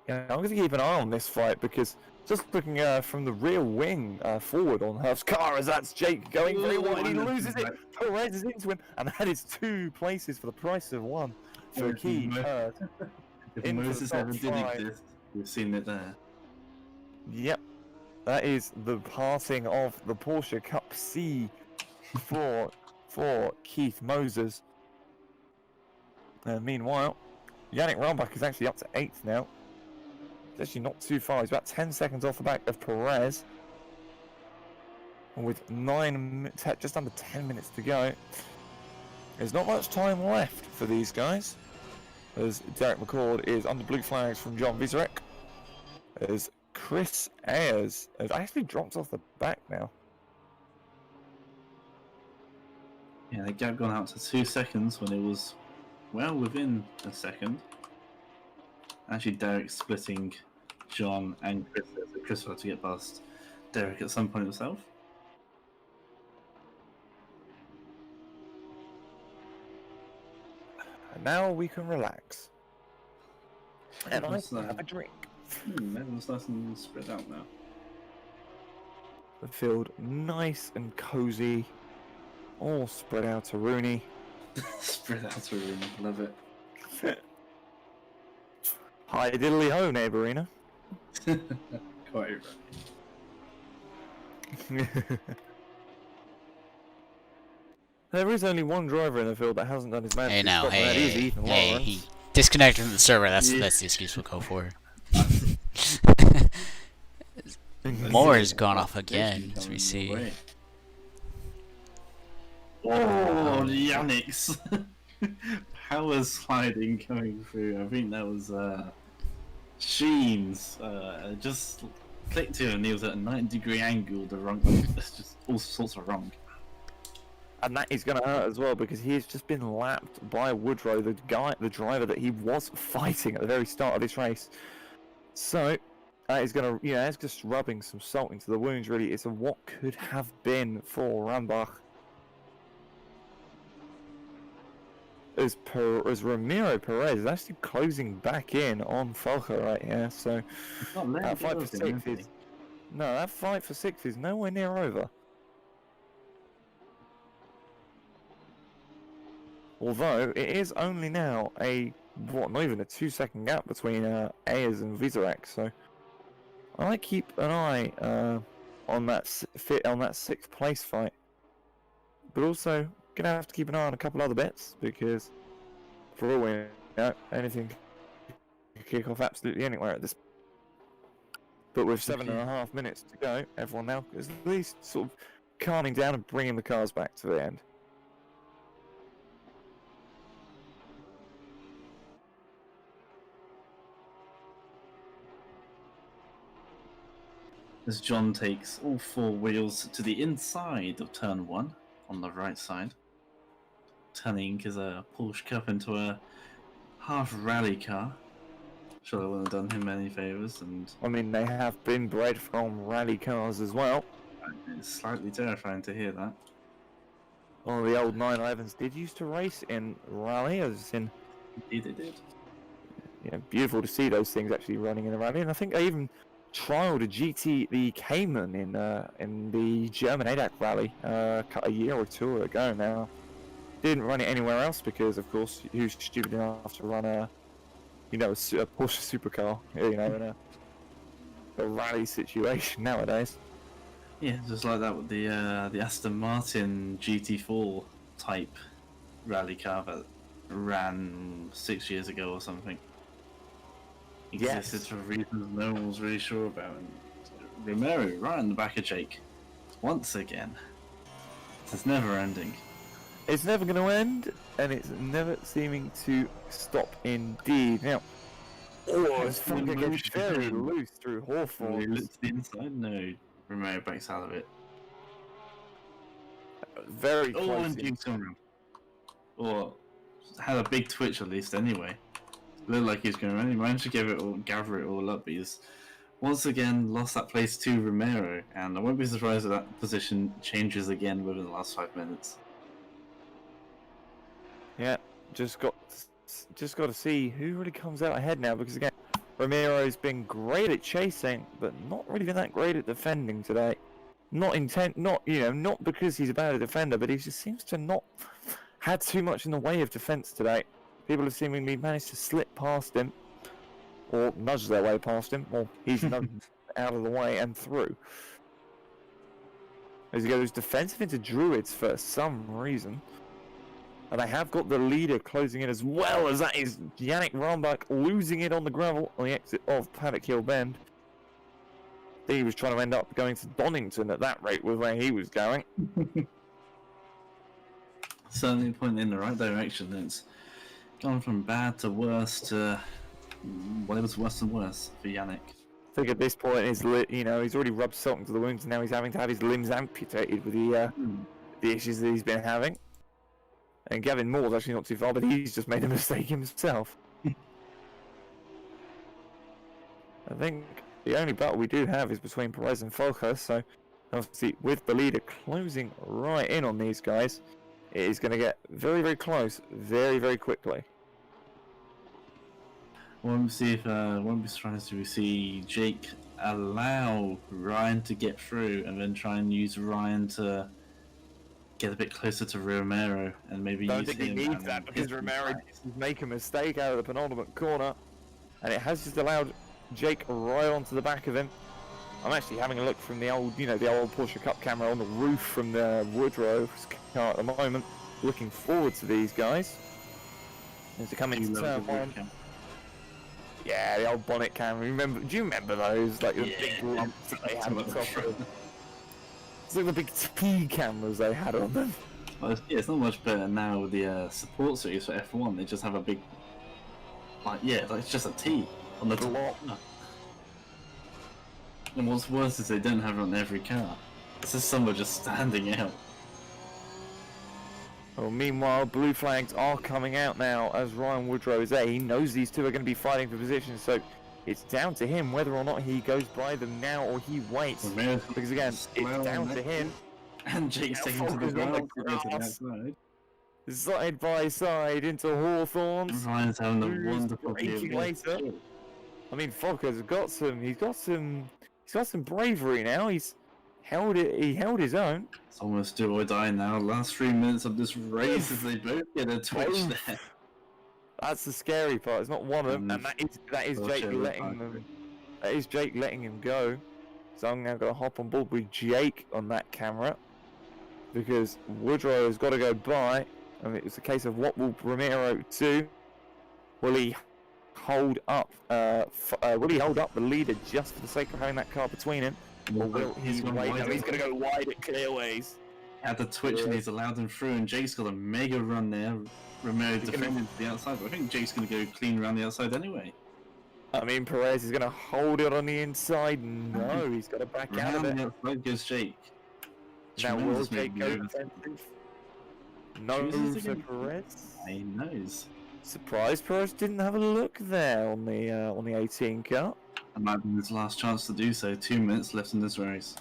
Yeah, I'm going to keep an eye on this fight because just looking from the rear wing forward on Hurst's car as that's Jake going very wide, he loses it. Perez is into him, and that is 2 places for the price of 1 for Keith Hurst. If Moses ever did exist, we've seen it there. Yep, that is the passing of the Porsche Cup C for Keith Moses. Meanwhile, Yannick Rambach is actually up to 8th now. It's actually not too far. He's about 10 seconds off the back of Perez. And with just under 10 minutes to go, there's not much time left for these guys. As Derek McCord is under blue flags from John Vizarek. As Chris Ayers has actually dropped off the back now. Yeah, the gap gone out to 2 seconds when it was well within a second. Actually, Derek splitting John and Chris, so Chris will have to get past Derek at some point himself. And now we can relax. And I Everyone's, can have a drink. Everyone's nice and spread out now. The field nice and cozy. All spread out to Rooney. Spread out to room, love it. Hi diddly ho, neighbourina. Quite right. There is only one driver in the field that hasn't done his man. Hey now, that is hey, Ethan hey, Lawrence. he disconnected from the server. That's the excuse we'll go for. Moore has gone off again, as we see. Oh, Yannick's power sliding coming through. I think that was Sheen's. Just clicked to and he was at a 90-degree angle. The wrong. It's just all sorts of wrong. And that is going to hurt as well because he has just been lapped by Woodrow, the driver that he was fighting at the very start of this race. So that is going to, it's just rubbing some salt into the wounds. Really, it's a what could have been for Rambach. As Ramiro Perez is actually closing back in on Folger right here, so that fight for 6 is that fight for 6 is nowhere near over. Although it is only now not even a 2-second gap between Ayers and Vizarek, so I might keep an eye on that on that 6th place fight. But also gonna have to keep an eye on a couple other bets because for all we know, anything could kick off absolutely anywhere at this. But with 7.5 minutes to go, everyone now is at least sort of calming down and bringing the cars back to the end. As John takes all 4 wheels to the inside of turn 1 on the right side, turning his Porsche Cup into a half rally car. Sure, I wouldn't have done him any favours, and I mean, they have been bred from rally cars as well. it's slightly terrifying to hear that. Well, the old 911s did used to race in rally, as in, Indeed, they did. beautiful to see those things actually running in a rally. And I think they even trialed a GT, the Cayman, in the German ADAC rally a year or two ago now. Didn't run it anywhere else because, of course, who's stupid enough to run a Porsche supercar, in a rally situation nowadays. Yeah, just like that with the Aston Martin GT4 type rally car that ran 6 years ago or something. Existed Yes. for reasons no one was really sure about. And Romero right in the back of Jake, once again. It's never ending. It's never going to end, and it's never seeming to stop indeed. Now, it's fun to get very loose through When he Hawthorne. looks to the inside, no, Romero backs out of it. Very Oh, close. and Jinx on him. Or had a big twitch at least anyway. Looked like he was going to run. He managed to gather it all up, but he's once again lost that place to Romero, and I won't be surprised if that position changes again within the last 5 minutes. Yeah, just got to see who really comes out ahead now, because again, Romero's been great at chasing, but not really been that great at defending today. Not because he's a bad defender, but he just seems to not had too much in the way of defense today. People have seemingly managed to slip past him, or nudge their way past him, or he's nudged out of the way and through. As he goes defensive into Druids for some reason. And they have got the leader closing in, as well as that is Yannick Rambach losing it on the gravel on the exit of Paddock Hill Bend. I think he was trying to end up going to Donington at that rate with where he was going. Certainly pointing in the right direction. It's gone from bad to worse to whatever's worse and worse for Yannick. I think at this point, he's already rubbed salt into the wounds, and now he's having to have his limbs amputated with the issues that he's been having. And Gavin Moore's actually not too far, but he's just made a mistake himself. I think the only battle we do have is between Perez and Folker, so obviously with the leader closing right in on these guys, it is going to get very, very close very, very quickly. Won't be surprised if we see Jake allow Ryan to get through and then try and use Ryan to get a bit closer to Romero and maybe I don't use think he him needs and that because hit him Romero back. did make a mistake out of the penultimate corner, and it has just allowed Jake right onto the back of him. I'm actually having a look from the old Porsche Cup camera on the roof from the Woodrow's car at the moment, looking forward to these guys. As they come into turn one. Yeah, the old bonnet camera. Do you remember those? Like the big lumps that they had on top of them. It's like the big T cameras they had on them. Well, it's not much better now with the support series for F1. They just have a big, it's just a T on the top. And what's worse is they don't have it on every car. It's just somewhere just standing out. Well, meanwhile, blue flags are coming out now as Ryan Woodrow is there. He knows these two are going to be fighting for position, so it's down to him whether or not he goes by them now or he waits. Because again, it's down to him. And Jake's taking to the ground. Side by side into Hawthorns. Ryan's having a wonderful later. I mean, Folker's got some bravery now. He held his own. It's almost do or die now. Last 3 minutes of this race as they both get a twitch there. That's the scary part. It's not one of them, and that is Jake letting them. That is Jake letting him go. So I'm now going to hop on board with Jake on that camera because Woodrow has got to go by. And it's a case of what will Ramiro do? Will he hold up? Will he hold up the leader just for the sake of having that car between him? Or will he wait? No, he's going to go wide at clearways. Had the twitch and he's allowed him through, and Jake's got a mega run there. Romero defending to the outside, but I think Jake's going to go clean around the outside anyway. I mean, Perez is going to hold it on the inside. No, he's got to back out of it. Around the outside goes Jake. Now will Jake go defensive? No for Perez. He knows. Surprised Perez didn't have a look there on the 18 car. And might be his last chance to do so. 2 minutes left in this race.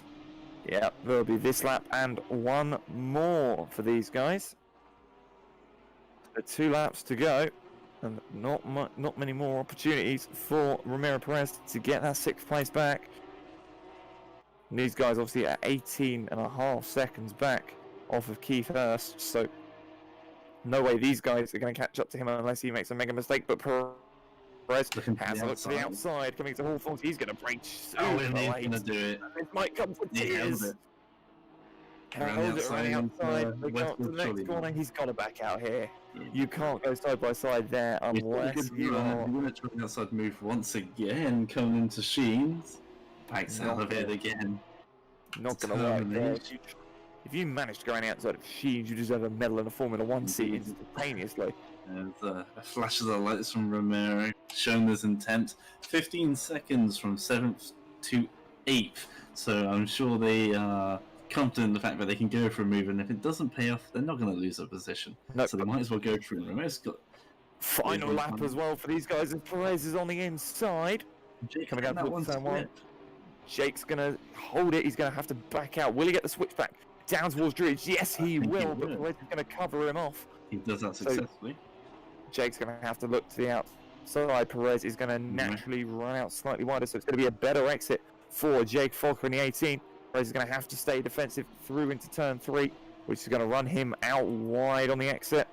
Yeah, there'll be this lap and one more for these guys. So 2 laps to go, and not many more opportunities for Ramiro Perez to get that 6th place back. And these guys obviously at 18.5 seconds back off of Keith Hurst, so no way these guys are going to catch up to him unless he makes a mega mistake. But Perez has a look to the outside, coming to Hawthorne. He's going to break super late. He's going to do it. This might come to tears. Held it around the outside. They go up to the next corner. He's got to back out here. Yeah. You can't go side by side there unless you are. You're going to try the outside move once again, coming into Sheens. Backs out of it again. Not going to work there. If you manage to go around the outside of Sheens, you deserve a medal in a Formula 1 seat instantaneously. There's a flash of the lights from Romero, showing his intent. 15 seconds from 7th to 8th, so I'm sure they are confident in the fact that they can go for a move, and if it doesn't pay off, they're not going to lose their position. Nope. So they might as well go through. Romero's got final lap as well for these guys, and Perez is on the inside. Jake coming out towards turn 1. Jake's going to hold it. He's going to have to back out. Will he get the switch back down towards Druidge? Yes, he will, but Perez is going to cover him off. He does that successfully. So Jake's going to have to look to the outside. Perez is going to naturally run out slightly wider, so it's going to be a better exit for Jake Fokker in the 18. Perez is going to have to stay defensive through into turn 3, which is going to run him out wide on the exit.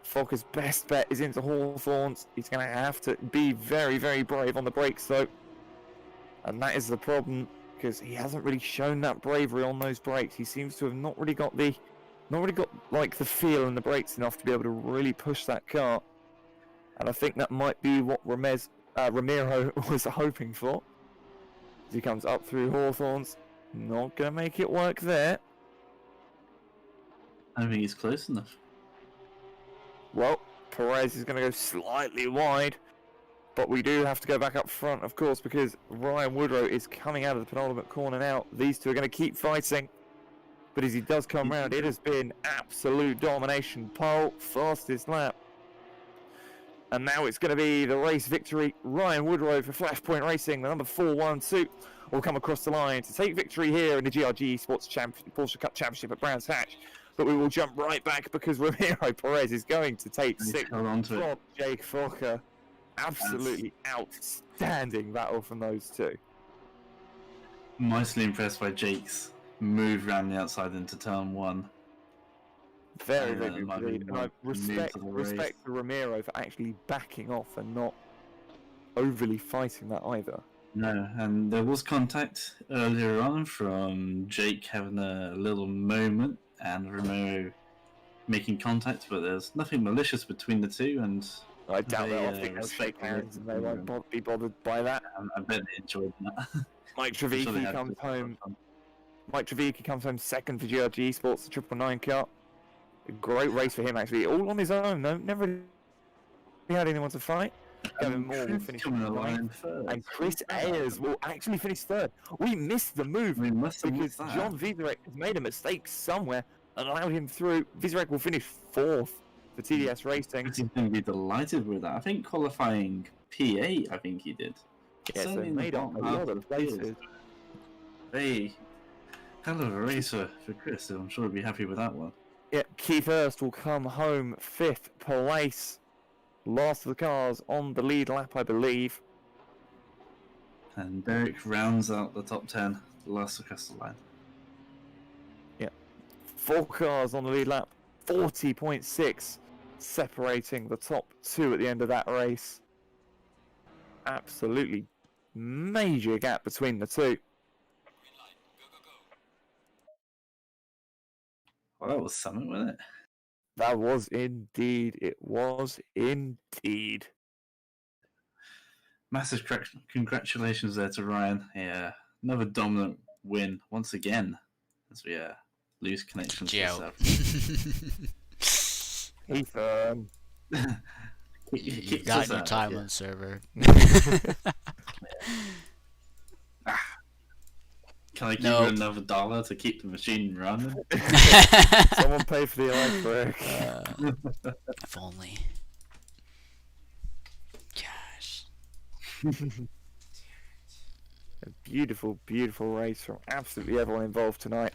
Fokker's best bet is into Hawthorns. He's going to have to be very, very brave on the brakes, though. And that is the problem, because he hasn't really shown that bravery on those brakes. He seems to have not really got the feel in the brakes enough to be able to really push that car. And I think that might be what Ramiro was hoping for. As he comes up through Hawthorns, not going to make it work there. I don't think he's close enough. Well, Perez is going to go slightly wide. But we do have to go back up front, of course, because Ryan Woodrow is coming out of the penultimate corner now. These two are going to keep fighting. But as he does come round, it has been absolute domination. Pole, fastest lap. And now it's going to be the race victory. Ryan Woodrow for Flashpoint Racing, the number 412, will come across the line to take victory here in the GRG eSports Porsche Cup Championship at Brands Hatch. But we will jump right back because Ramiro Perez is going to take 6 from Jake Fokker. Absolutely outstanding battle from those two. Mostly impressed by Jake's move around the outside into turn 1. Very good lead. And I respect to Ramiro for actually backing off and not overly fighting that either. No, and there was contact earlier on from Jake having a little moment and Ramiro making contact, but there's nothing malicious between the two, and I doubt they'll think they'll shake hands and they won't be bothered by that. I bet they enjoyed that. Mike Trevicki comes home. Mike Trevicki comes home second for GRG eSports, the 999 car. A great race for him, actually. All on his own, though. Never really had anyone to fight. Kevin Moore will finish ninth, and Chris Ayers will actually finish 3rd. We missed the move because John Vizarek has made a mistake somewhere and allowed him through. Vizarek will finish 4th for TDS Racing. He's going to be delighted with that. I think qualifying P8, I think he did. Yeah, so he made up a lot of places. Hey, hell of a racer for Chris, so I'm sure he'll be happy with that one. Yeah, Keith Hurst will come home 5th place. Last of the cars on the lead lap, I believe. And Derek rounds out the top 10, last across the line. Yeah, 4 cars on the lead lap, 40.6 separating the top 2 at the end of that race. Absolutely major gap between the two. Well, that was something, wasn't it? That was indeed. It was indeed. Massive congratulations there to Ryan. Yeah, another dominant win once again as we lose connections. Joe. Ethan. You got your Thailand server. Can I give you another $1 to keep the machine running? Someone pay for the electric. If only. Gosh. A beautiful, beautiful race from absolutely everyone involved tonight.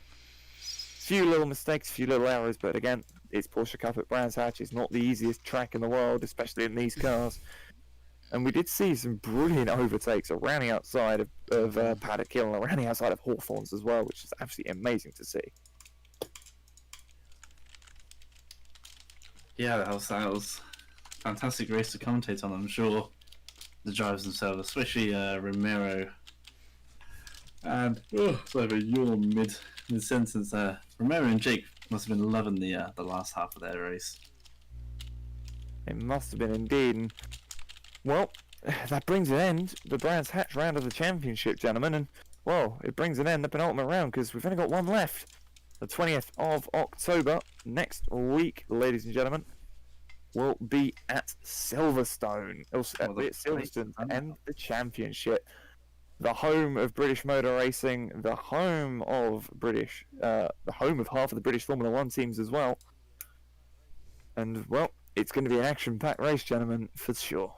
Few little mistakes, few little errors, but again, it's Porsche Cup at Brands Hatch. It's not the easiest track in the world, especially in these cars. And we did see some brilliant overtakes around the outside of Paddock Hill and around the outside of Hawthorns as well, which is absolutely amazing to see. Yeah, that was a fantastic race to commentate on. I'm sure the drivers themselves, especially Romero. And sorry, your mid sentence there. Romero and Jake must have been loving the last half of their race. It must have been indeed. And, well, that brings an end to the Brands Hatch round of the championship, gentlemen. And, well, it brings an end the penultimate round because we've only got one left. The 20th of October, next week, ladies and gentlemen, will be at Silverstone. It'll be at Silverstone to end the championship. The home of British motor racing, the home of half of the British Formula One teams as well. And, well, it's going to be an action-packed race, gentlemen, for sure.